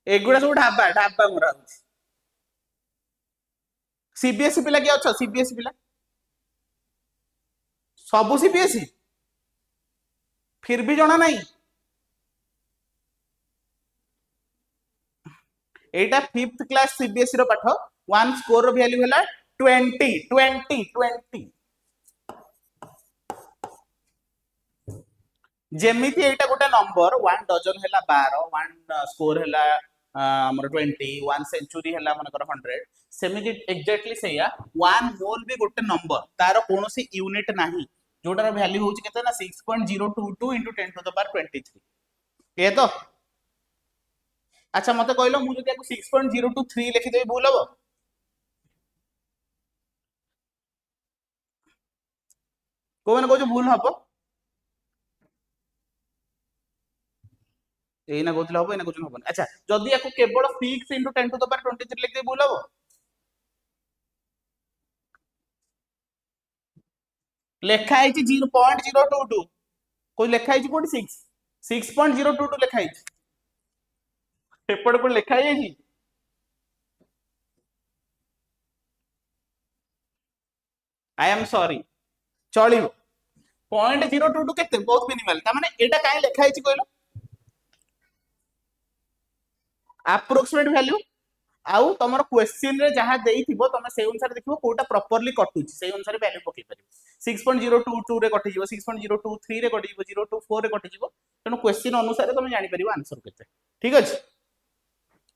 एगुड़ा सब ढाबा ढाबा मोरा सीबीएसई पिला किए अच्छ सीबीएसई पिला सबु सीबीएसई फिर भी जना नहीं एटा 5th क्लास सीबीएसई रो पाठ 1 स्कोर रो वैल्यू हैला 20 जेमिति एटा गोटे नंबर 1 डजन हैला 12 1 स्कोर हैला हमर 20 1 सेंचुरी हैला मनकर 100 सेमिति एग्जैक्टली सेया 1 मोल भी गोटे नंबर तार कोनोसी यूनिट नाही जोटार वैल्यू होची केते ना 6.022 * 10 टू द पावर 23 ए तो अच्छा मते कहलो मु जदि 6.023 लिखि देबी भूल हबो को माने कहू भूल हबो एना कहते हम एना कहते हम अच्छा जदि या केवल 6 * 10 टू द पावर 23 लिखि देबी भूल हबो लेखा है 0.022 कोई लेखा है कोड 6.022 लेखा है एपड़ को लेखा है आई एम सॉरी चलो 0.022 केते बहुत मिनिमल ता माने एटा काहे लेखा हैछि कहलो अप्रोक्सीमेट वैल्यू आउ तुम क्वेश्चन रे जहाँ देइथिबो तमे से अनुसार देखिबो कोटा प्रॉपर्ली कटुची से अनुसार वैल्यू पकई परिबो 6.022 रे कटि जिवो 6.023 रे कटि जिवो 024 रे कटि जिवो तेनु क्वेश्चन अनुसार तुम जानि परिबो आंसर केते ठीक अछि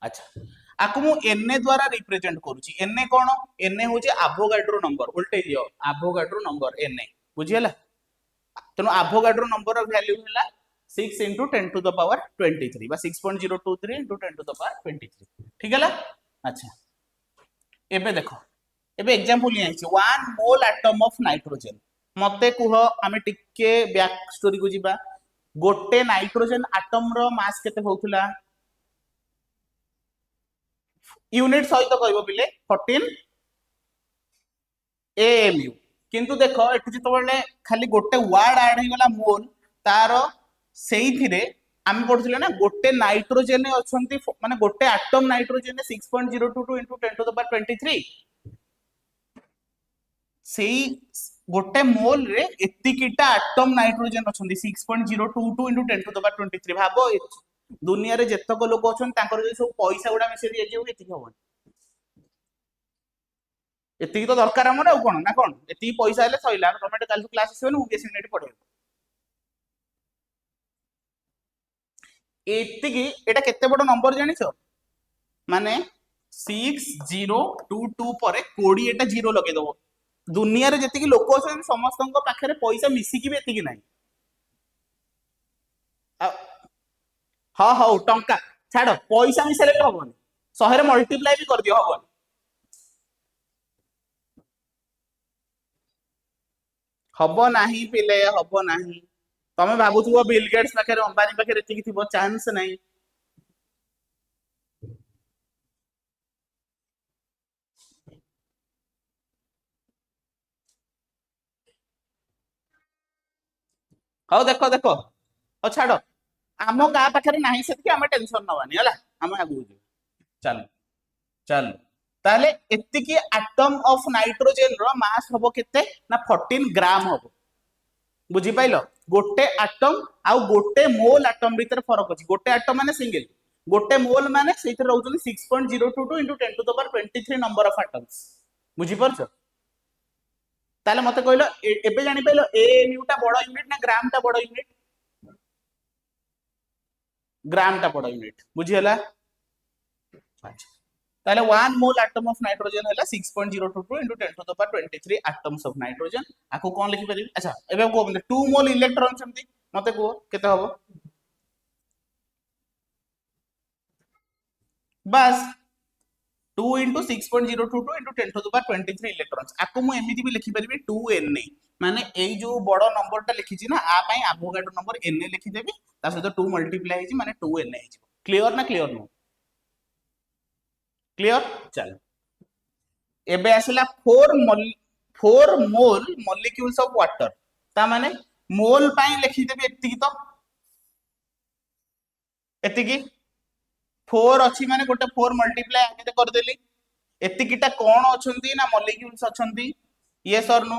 अच्छा आकु मु एन द्वारा रिप्रेजेंट करूची एन कोन एन होची एवोगाड्रो नंबर उल्टे दियो एवोगाड्रो नंबर एन बुझियला तेनु एवोगाड्रो नंबर वैल्यू होला 6 into 10 to the power 23 बा 6.023 into 10 to the power 23 ठीक है ला अच्छा एबे देखो एबे एग्जांपल लिया है 1 मोल एटम ऑफ नाइट्रोजन मते कुह आमे टिके बैक स्टोरी को जिबा गोटे नाइट्रोजन एटम रो मास केते होउथला यूनिट सहित कहबो बिले 14 एएमयू किंतु देखो एठु जितबले खाली गोटे वर्ड ऐड हो गला मोल तारो सेइथिरे आमे पढुथिले ना गोटे नाइट्रोजन अछंती माने गोटे atom nitrogen 6.022 into 10 to the power 23 सेई गोटे मोल रे एतिकिटा एटम नाइट्रोजन अछंती 6.022 into 10 to the power 23 भाबो दुनिया रे जेतक लोक अछन तांकर जे सब पैसा गुडा मिसे दिया जेउ एतिक होबन एतिक तो दरकार हमर आ कोन ना कोन एतिक पैसा हेले सइला टोमेटो काल क्लास आसीबन मु बेसी नेट पढे एतिकी एटा केते बड़ नंबर जानिछ माने 6022 परे 20 एटा जीरो लगे दबो दुनिया रे जेतिकी लोक अछन समस्तन पाखरे पैसा मिसिकी भी एतिकी नाही हाँ हाँ टंका छाड़ पैसा मिसेले भी हबन 100 रे मल्टीप्लाई भी कर दियो हबन हब नाही पिले हब नाही तमे भाबुथुबो बिल गेट्स पाखरे अंबानी पाखरे एतिकी थिबो चांस नाही हौ देखो देखो ओ छाड़ आम का पाखरे नाही सेतिकी आमे टेंशन नवानी हला आमे आगु चल चल ताले एतिकी एटम ऑफ नाइट्रोजन रो मास हबो केते ना 14 ग्राम हबो बुझी पाइलो गोटे एटम आउ गोटे मोल एटम भीतर फरक अछि गोटे एटम माने सिंगल गोटे मोल माने सेतिर रहउछन 6.022 into 10 to the power 23 number of atoms बुझी परछ ताले मते कहलो एबे जानि पाइलो एएमयू टा बड़ यूनिट ना ग्राम टा बड़ यूनिट ग्राम टा बड़ यूनिट बुझी हला अच्छा ताले 1 मोल एटम ऑफ नाइट्रोजन हला 6.022 into 10 to the power 23 atoms of nitrogen आको कोन लिखि परिबी अच्छा एबे को 2 मोल इलेक्ट्रॉन सेमती मते को केते हबो बस 2 into 6.022 into 10 to the power 23 electrons आको मु एमिति भी लिखि परिबी 2na माने एई जो बड़ नंबर टा लिखि छी ना आ पई एवोगाड्रो नंबर na लिखि देबी ता सहित 2 मल्टीप्लाई हिची माने 2na हिची क्लियर ना क्लियर नो क्लियर चल एबे आसिला 4 मोल मॉलिक्यूल्स ऑफ वाटर ता माने मोल पाई लिखि देबी एतिकी तो एतिकी 4 अछि माने गोटे 4 मल्टीप्लाई आगे कर देली एतिकीटा कोन अछंती ना मॉलिक्यूल्स अछंती यस और नो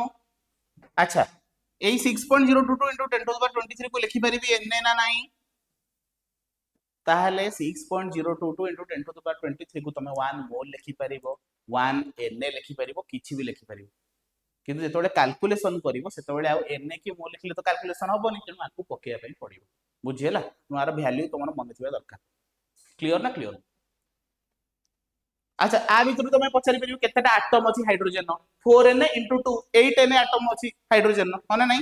अच्छा एई 6.022 into 10 to the power 23 को लिखि परिबी na ना नाही ताहले 6.022 into 10 to the power 23 को तमे 1 मोल लिखि परिबो 1 na लिखि परिबो किछि भी लिखि परिबो किंतु जेतोले कैलकुलेशन करिवो सेतोले आ na की मोल लिखले तो कैलकुलेशन हबोनी तेनु आकु पकेया पई पड़िबो बुझियला तुमार वैल्यू तुमर मन थिबा दरकार क्लियर ना क्लियर अच्छा आ भितर तुम पचारि परिबो केतेटा एटम अछि hydrogen 4na into 2 8na atom अछि हाइड्रोजन माने नाही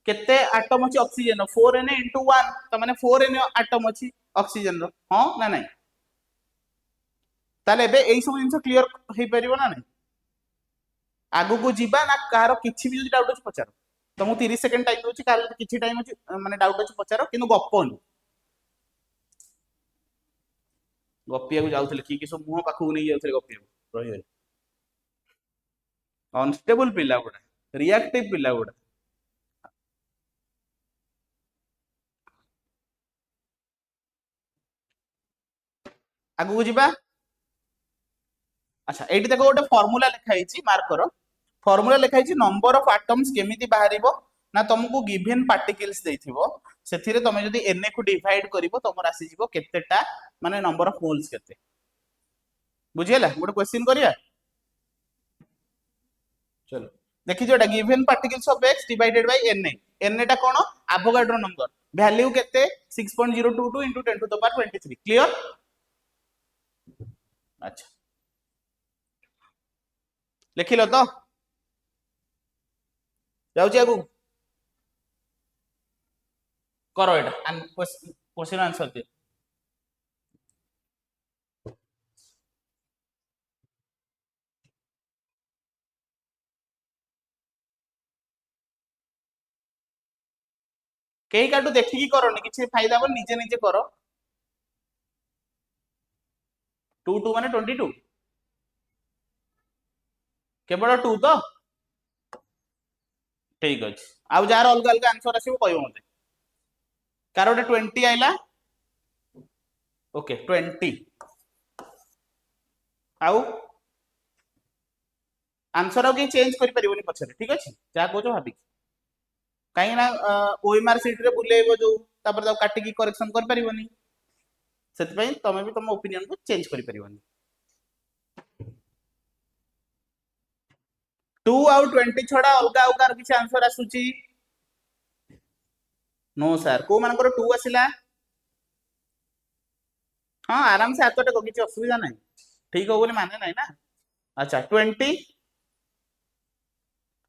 केते एटम अछि ऑक्सीजन 4na into 1 त माने 4na एटम अछि ऑक्सीजन रो हां ना नाही ताले बे एई सब जिंस क्लियर हे परिबो ना नाही आगु को जीवा ना कार किछि भी डाउट अछि पचारो तो मु 30 सेकंड टाइम दोछि कार किछि टाइम अछि माने डाउट अछि पचारो किनु गप्पोनी गपिया को जाउथले कि सब मुह पाखु नै जाउथले गपिया रहि रहि अनस्टेबल पिला गुडा रिएक्टिव पिला गुडा आगु को जीवा अच्छा एठी देखो गोटे फार्मूला लिखा हिची मार्क करो फॉर्मूला लिखाई नंबर ऑफ एटम्स केमिति बाहरिबो ना तुमको गिवन पार्टिकल्स देथिबो सेथिरे तमे जदी Na को डिवाइड करिवो तमर आसी जिवो केतेटा माने नंबर ऑफ मोल्स केते बुझियला गोटे क्वेश्चन करिया चलो देखि जोटा given particles of x divided by Na टा कोन एवोगाड्रो नंबर वैल्यू केते 6.022 into 10 to the power 23 clear अच्छा लिखिलो तो जाउची आगु करो एटा क्वेश्चन आंसर दे कई काटू देखिकी करनी किसी फायदा बोल निजे निजे करो 2 2 माने 22 केवल 2 तो ठीक अछि आउ जार अलग अलग आंसर आसीबो कहबो मते कार ओटे 20 आइला ओके 20 आउ आंसर आउ के चेंज करि परिबोनी पछरे ठीक अछि जा कहजो भाबी कहीं ना ओएमआर सीट रे बुलेइबो जो तापर ता काटी की करेक्शन कर परिबोनी सेति पई तमे भी तम ओपिनियन को चेंज करि परिबोनी 2 आउ 20 छडा अलगा अलगा किसी आंसर आसुची नो सर को मानकर 2 आसिला हां आराम से हाथ टे किसी असुविधा नहीं ठीक हो बोली माने नहीं ना अच्छा 20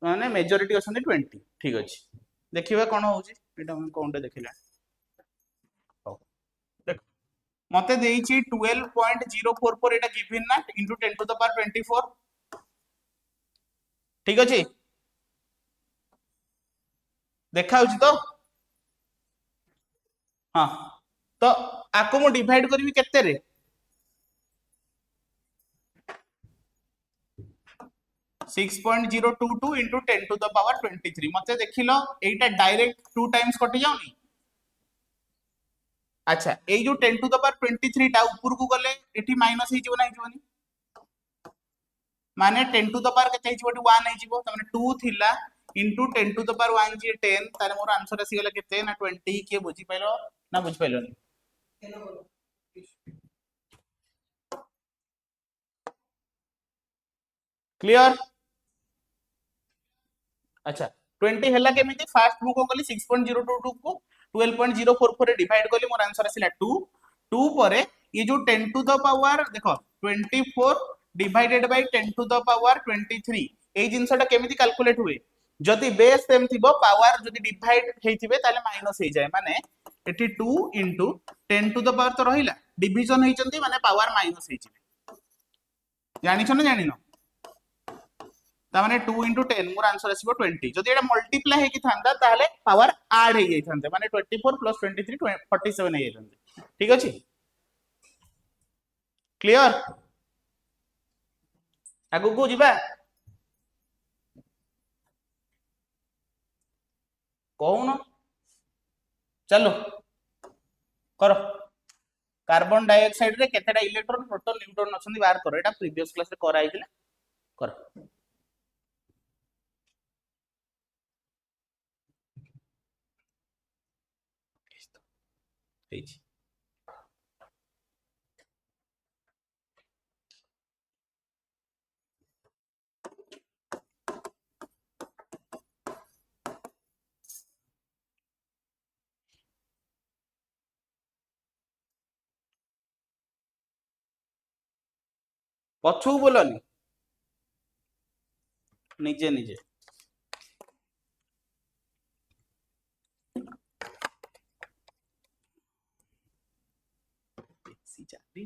माने मेजॉरिटी असन 20 ठीक अछि देखिबा कोन होउची एटा हम कोनटे देखिला देख मते देइची 12.044 एटा गिवन ना इनटू 10 टू द पावर 24 ठीक अछि देखा होची तो हां तो आको मु डिवाइड करबी केते रे 6.022 into 10 to the power 23 मते देखिलो एटा डायरेक्ट 2 टाइम्स कटि जाउनी अच्छा ए जो 10 to the power 23 टा ऊपर को गले एठी माइनस हे जीवो नै जीवनी माने 10 to the power केते हे जीवो 1 हे जीवो त माने 2 थिला into 10 to the power 1 जी 10 तारे मोर आंसर आसी गला केते ना 20 के बुझी पाइलो ना बुझी पाइलो क्लियर अच्छा 20 हैला केमिति फास्ट मु को कली 6.022 को 12.044 रे डिवाइड कली मोर आंसर आसिला 2 2 परे ये जो 10 टू द पावर देखो 24 divided by 10 to the power 23 ए जिंसटा केमिति कैलकुलेट हुए जदि बेस सेम थिबो पावर जदि डिवाइड हेइथिबे ताले माइनस हे जाय माने एठी 2 into 10 टू द पावर तो रहिला डिवीजन हेइचंती माने पावर माइनस हेइचिबे जानि छ ना जानि न तामाने 2 into 10 मोर आंसर आसीबो 20 जदि एटा मल्टीप्लाई हे कि थांदा ताले पावर ऐड हे जाइथांते माने 24 plus 23 47 हे जाइथांते ठीक अछि क्लियर आगु को जिबा कौन चलो करो कार्बन डाइऑक्साइड रे केतेटा इलेक्ट्रॉन प्रोटॉन न्यूट्रॉन अछंदी बाहर करो एटा प्रीवियस क्लास रे करा आइतिला करो हेछि पछु बोलनी निजे निजे सी चाबी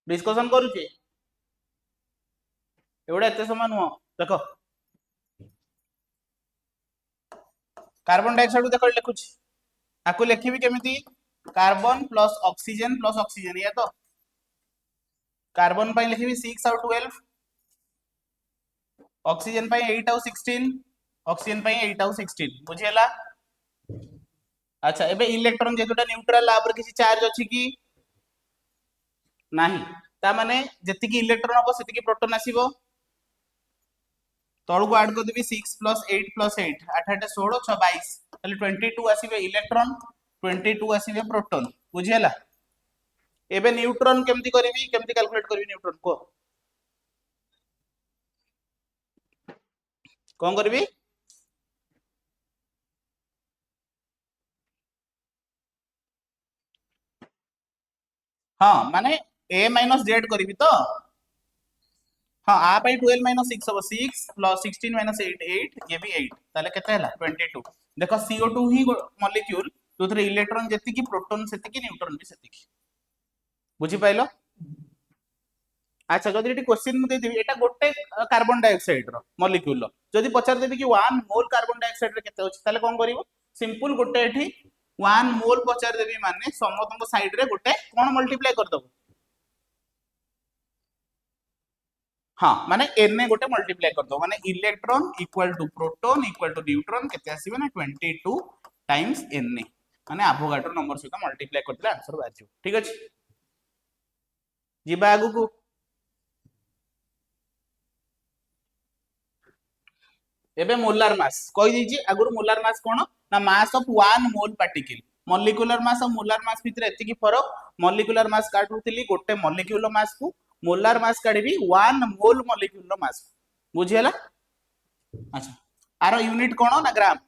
डिस्कशन करूचे एवढा एते समय नुह देखो कार्बन डाइऑक्साइड देखो लिखुची आको लिखिबी केमिति कार्बन प्लस ऑक्सीजन या तो कार्बन पाई लिखिबी 6 आउ 12 ऑक्सीजन पाई 8 आउ 16 ऑक्सीजन ପାଇଁ 8 ଆଉ 16 बुझियला। अच्छा एबे इलेक्ट्रॉन जेतुटा न्यूट्रल ला ऊपर किसी चार्ज अछि कि नाही ता माने जेतिकी इलेक्ट्रॉन हबो सेतिकी प्रोटॉन आसीबो तळको ऐड कर देबी 6 + 8 + 8 8 8 16 6 22 ताले 22 आसीबे इलेक्ट्रॉन 22 आसीबे प्रोटॉन बुझियला। एबे न्यूट्रॉन केमती करबी केमती कैलकुलेट करबी न्यूट्रॉन को कोन करबी हां माने a - z करबी तो हाँ आ पाई 12 - 6 हम 6 + 16 - 8 8 ये भी 8 ताले केते हला 22 देखो CO2 ही मॉलिक्यूल जोथरे इलेक्ट्रॉन जेति की प्रोटॉन सेति की न्यूट्रॉन भी सेति की बुझी पाइलो। अच्छा जदि एटी क्वेश्चन मु देबी एटा गोटे कार्बन डाइऑक्साइड रो मॉलिक्यूल रो जदि पचार देबी कि 1 मोल कार्बन डाइऑक्साइड रे केते अछि ताले कोन करिवो सिंपल गोटे एठी 1 मोल पचार देबी माने समतंग साइड रे गोटे कोन मल्टीप्लाई कर दबो हाँ माने n गोटे मल्टीप्लाई कर दो माने electron equal to proton equal to neutron केते आसीबे ना 22 टाइम्स n माने एवोगाड्रो नंबर सहित मल्टीप्लाई करले आंसर बाजियो ठीक अछि जिबा आगु को एबे मोलार मास कहि दीजी आगुर मोलार मास कोन ना mass of 1 mole particle molecular mass और मोलार मास भितर एति की फरक मॉलिक्यूलर मास काटुतिली गोटे मॉलिक्यूल मास को मोलार मास काढिबी 1 मोल मॉलिक्यूल मास बुझियला। अच्छा आरो यूनिट कोन ना ग्राम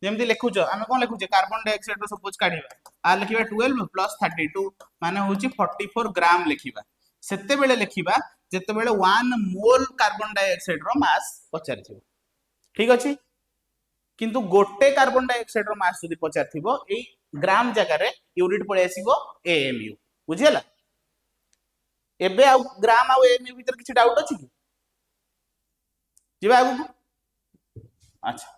जेमति लिखुछ आमे कोन लिखुछ कार्बन डाइऑक्साइड रो सपोज काढिबा आ लिखिबा 12 + 32 माने होची 44 ग्राम लिखिबा सेते बेले लिखिबा जेते बेले 1 मोल कार्बन डाइऑक्साइड रो मास पचारथिबो ठीक अछि किंतु गोटे कार्बन डाइऑक्साइड रो मास जदि पचारथिबो एई ग्राम जगह रे यूनिट पळे आसीबो एएमयू बुझियला। एबे आ ग्राम आ एएमयू भीतर किछि डाउट अछि कि जिबा आगु अच्छा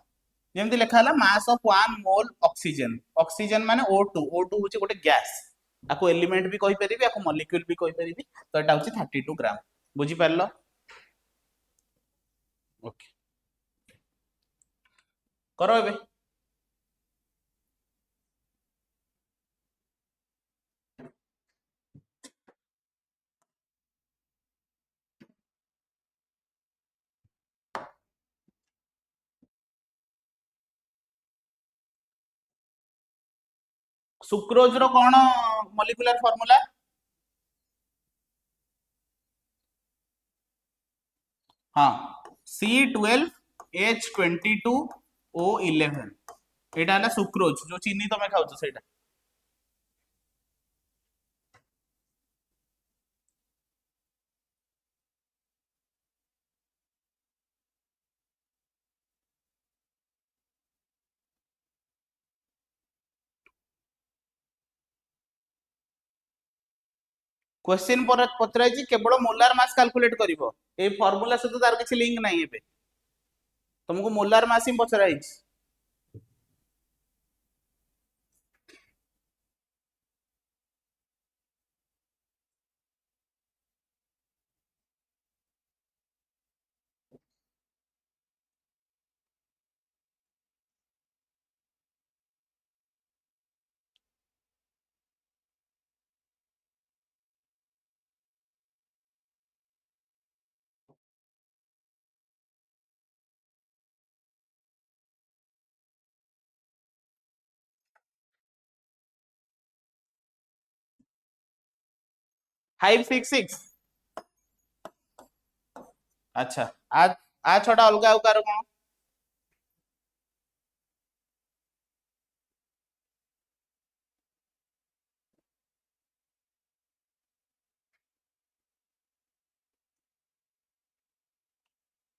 जेमति लेखा हला mass of 1 mole oxygen oxygen माने O2 O2 होची गोटे गैस आको एलिमेंट भी कहि परिबी आको मॉलिक्यूल भी कहि परिबी तो एटा होची 32 ग्राम बुझी पारलो ओके करो एबे सुक्रोज रो कोन मॉलिक्यूलर फार्मूला हाँ C12H22O11 एटा हला सुक्रोज जो चीनी तमे खाउछ सेटा क्वेश्चन पर पचराई केवल मोलार मास कैलकुलेट करिवो ए फार्मूला सहित तार किछि लिंक नाही एबे तुमको मोलार मास ही पचराई 566 अच्छा आ छोटा अलगा आउ कार कोन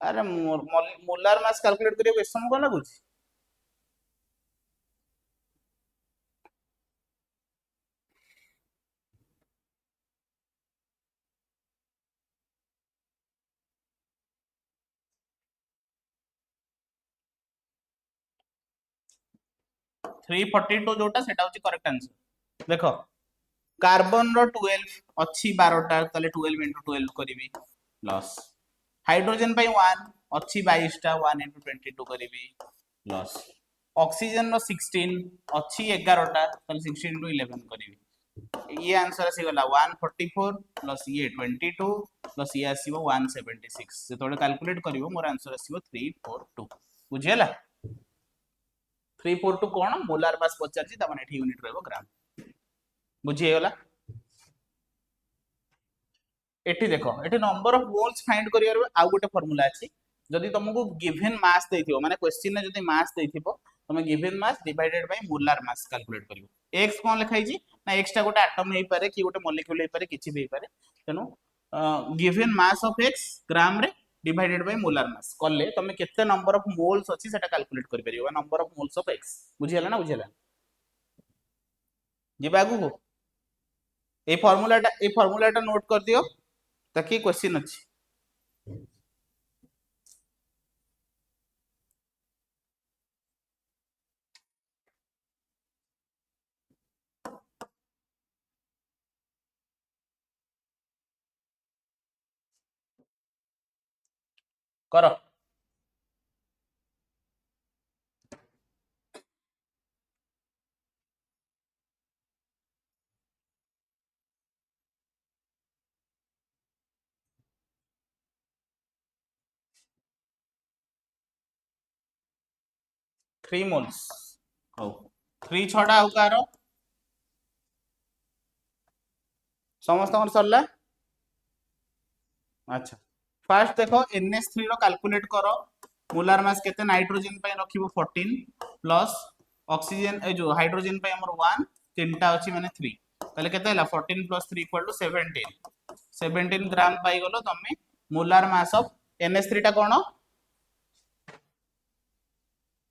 अरे मोलार मास कैलकुलेट करियो बेसम कोन लागुछ 342 जोटा सेटा होची करेक्ट आंसर देखो कार्बन रो 12 अच्छी 12 टा तले 12 * 12 करबी प्लस हाइड्रोजन पई 1 अच्छी 22 टा 1 into 22 करिवि प्लस ऑक्सीजन रो 16 अच्छी 11 टा ताले 16 into 11 करिवि ये आंसर आसीगला 144 प्लस ये 22 प्लस ये आसीबो 176 जेतोले कैलकुलेट करिवो मोर आंसर आसीबो 342 बुझियला 342 कोन मोलार मास पचारछि त माने एठी यूनिट रहबो ग्राम बुझियला एठी देखो एठी नंबर ऑफ मोल्स फाइंड करियर आ गोटे फार्मूला अछि जदि तुमको गिवन मास देथिबो माने क्वेश्चन ने जदि मास देथिबो तुम given mass divided by molar mass calculate करिवो x कोन लिखाई छी ना x टा गोटे एटम हेई पारे कि गोटे मॉलिक्यूल हेई पारे किछि भी हेई पारे तेनु गिवन मास ऑफ x ग्राम रे डिवाइडेड बाय मोलार मास कले तुम केते नंबर ऑफ मोल्स अछि सेटा कैलकुलेट करि परिबो number of moles of x बुझियला ना बुझियला जे बागु को ए फार्मूलाटा नोट कर दियो ताकि क्वेश्चन अछि 3 मोल्स हो 3 छडा आउ कार समस्त सरला अच्छा फास्ट देखो NH3 रो कैलकुलेट करो मोलार मास केते नाइट्रोजन पे रखिबो 14 प्लस ऑक्सीजन ए जो हाइड्रोजन पे हमर 1 तीनटा अछि माने 3 तले केते हला 14 प्लस 3 इक्वल टू 17 ग्राम पाई गलो तमे मोलार मास ऑफ NH3 टा कोन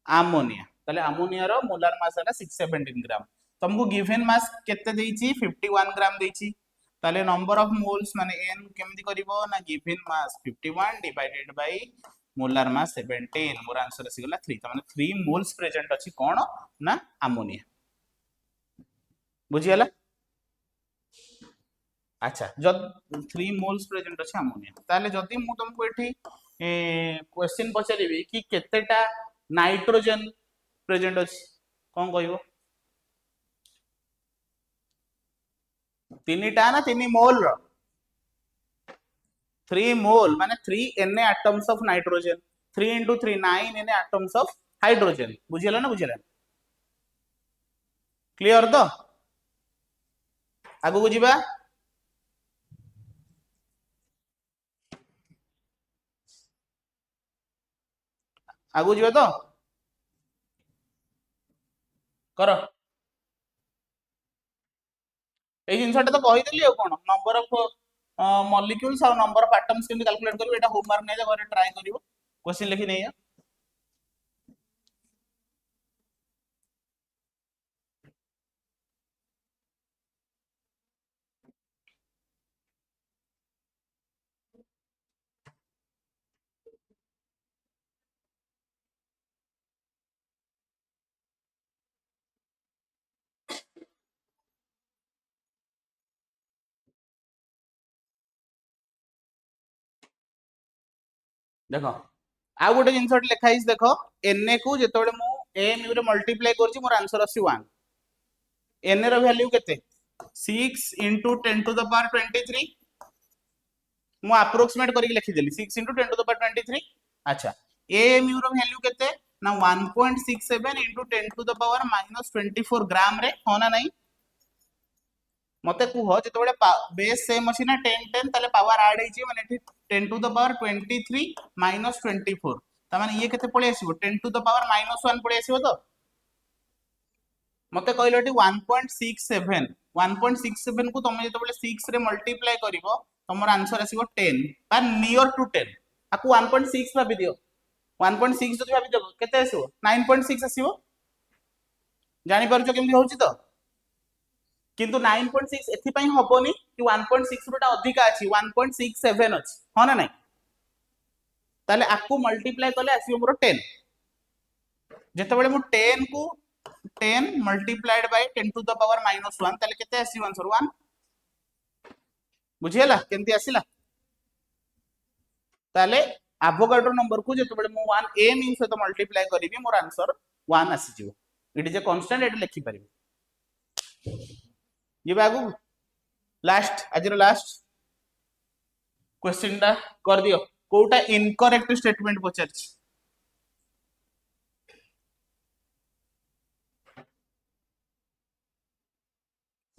अमोनिया तले अमोनिया रो मोलार मास है 617 ग्राम तुमको गिवन मास केते देइची 51 ग्राम देइची ताले नंबर ऑफ मोल्स माने n केमति करिवो ना given mass 51 divided by molar mass 17 more answer आसी गला 3 त माने 3 मोल्स प्रेजेंट अछि कोन ना अमोनिया बुझियला अच्छा जब 3 मोल्स प्रेजेंट अछि अमोनिया ताले जदी मु तुमको एठी क्वेश्चन पचारिबी कि केतेटा नाइट्रोजन प्रेजेंट अछि कोन कहइबो तीनटा ना 3 मोल रो 3 मोल माने 3 Na atoms of nitrogen 3 into 3 9 Na atoms of hydrogen बुझियला ना बुझियला क्लियर तो आगु बुझिबा आगु जिबा तो करो এই জিনিসটা তো কইদেলি আর কোন নম্বর অফ মলিক্ୟୁल्स আর নম্বর অফ এটমস কেমতি ক্যালকুলেট করবে এটা হোমওয়ার্ক নেই ঘরে ট্রাই করিব क्वेश्चन লিখি নেই देखो आ गोटे जिनस लिखाई देख Na को जिते मु AMU रे मल्टीप्लाई करछि मोर आंसर आसी 1 Na रो वैल्यू केते 6 into 10 to the power 23 मु अप्रोक्सीमेट करके लिखि देली 6 into 10 to the power 23 अच्छा AMU रो वैल्यू केते ना 1.67 into 10 to the power minus 24 ग्राम रे होना नहीं मते कुह जेतबेले बेस सेम अछि ना 10 10 ताले पावर ऐड हेछि माने 10 टू द पावर 23 माइनस 24 त माने ये केते पळे आसीबो 10 टू द पावर -1 पळे आसीबो तो मते कहलोटी 1.67 1.67 को तमे जेतबेले 6 रे मल्टीप्लाई करिवो तमर आंसर आसीबो 10 बा नियर टू 10 आकु 1.6 भाबी दियो 1.6 जदि भाबी देबो केते आसीबो 9.6 आसीबो जानि परछो केमि होउची तो किंतु 9.6 एथिपाई हबोनी कि 1.6 रुटा अधिका अछि 1.67 अछि हो ना नहीं ताले आकु मल्टीप्लाई करले आसीबो मोर 10 जेतेबेले मु 10 को 10 multiplied by 10 to the power -1 ताले केते आसीबो आंसर 1 बुझियला केमति आसीला ताले आभोगाड्रो नंबर को जेतबेले मु 1 ए मीन सहित मल्टीप्लाई करिवि मोर आंसर 1 आसी जिवो it is a constant eight लिखि परिबि ये बागु लास्ट आज लास्ट क्वेश्चन टा कर दियो कोटा इनकरेक्ट स्टेटमेंट पचारछि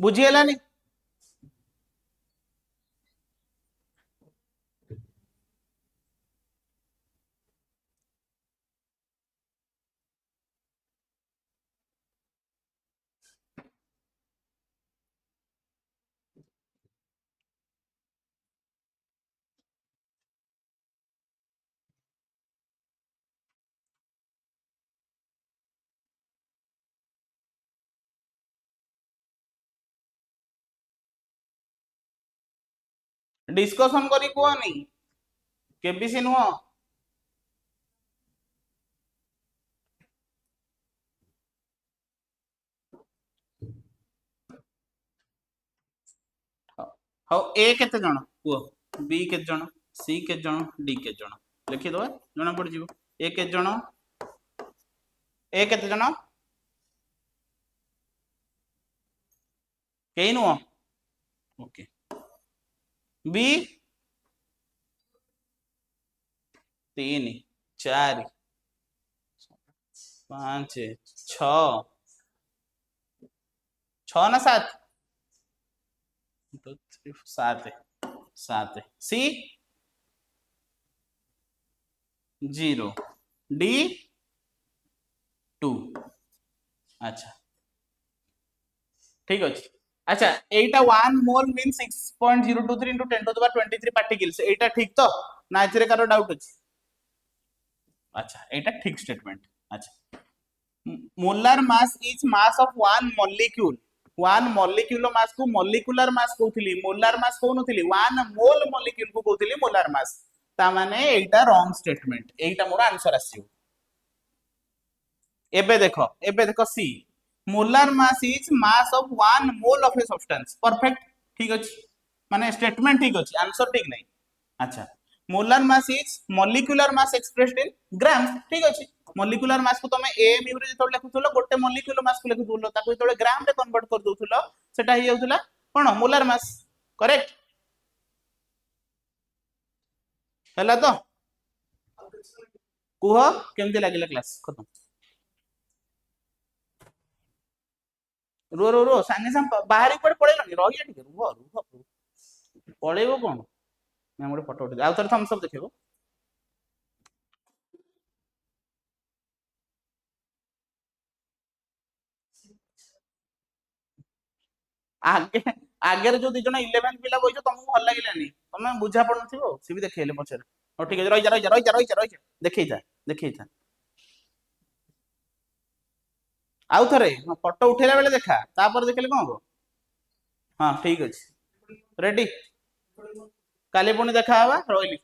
बुझिएलानी डिस्कशन करी कोनी केबीसी नुह हाउ ए केते जण को बी केते जण सी केते जण डी केते जण लिखि दो जणा पड़ जीवो ए केते जण ए केते जण केई नुह ओके बी 3 4 5 6 6 ना 7 2 3 7 7 सी 0 डी 2 अच्छा ठीक अछि अच्छा एटा 1 mole mean 6.023 into 10 to the power 23 particles एटा ठीक तो ना एथरे कारो डाउट अछि अच्छा एटा ठीक स्टेटमेंट अच्छा molar mass is mass of one molecule one molecule mass को मॉलिक्यूलर मास कहउथिली मोलार मास कहउनथिली वन मोल मॉलिक्यूल को कहउथिली मोलार मास ता माने एटा रॉन्ग स्टेटमेंट एटा मोर आंसर आसीयो एबे देखो C molar mass is mass of one mole of a substance perfect ठीक अछि माने स्टेटमेंट ठीक अछि आंसर ठीक नहीं अच्छा molar mass is molecular mass expressed in gram ठीक अछि मॉलिक्यूलर मास को तमे एएमयू रे जेतो लेखुथलो गोटे मॉलिक्यूल मास को लेखुथलो ताको जेतो ग्राम रे कन्वर्ट कर दोथलो सेटा हि जाउथला कोन मोलार मास करेक्ट हला तो कुह केमते लागिला क्लास खत्म रो रो रो संगे संग बाहर पड़े पड़ेलनी रहिया ठीक रुह रुह पळेबो कोन मैं गोटे फोटो उठे आउ थरे थम्स अप देखिबो आगे आगे जो दी जण 11 पिला बइछो तुमको भल लागिलानी तमे बुझा पड़नथिबो सी भी देखैले पछरे हो ठीक है रहि जा देखै था आउ थरे फोटो उठेला बेले देखा तापर देखले कोन हो हां ठीक अछि रेडी काली पुणी देखा हवा रोइली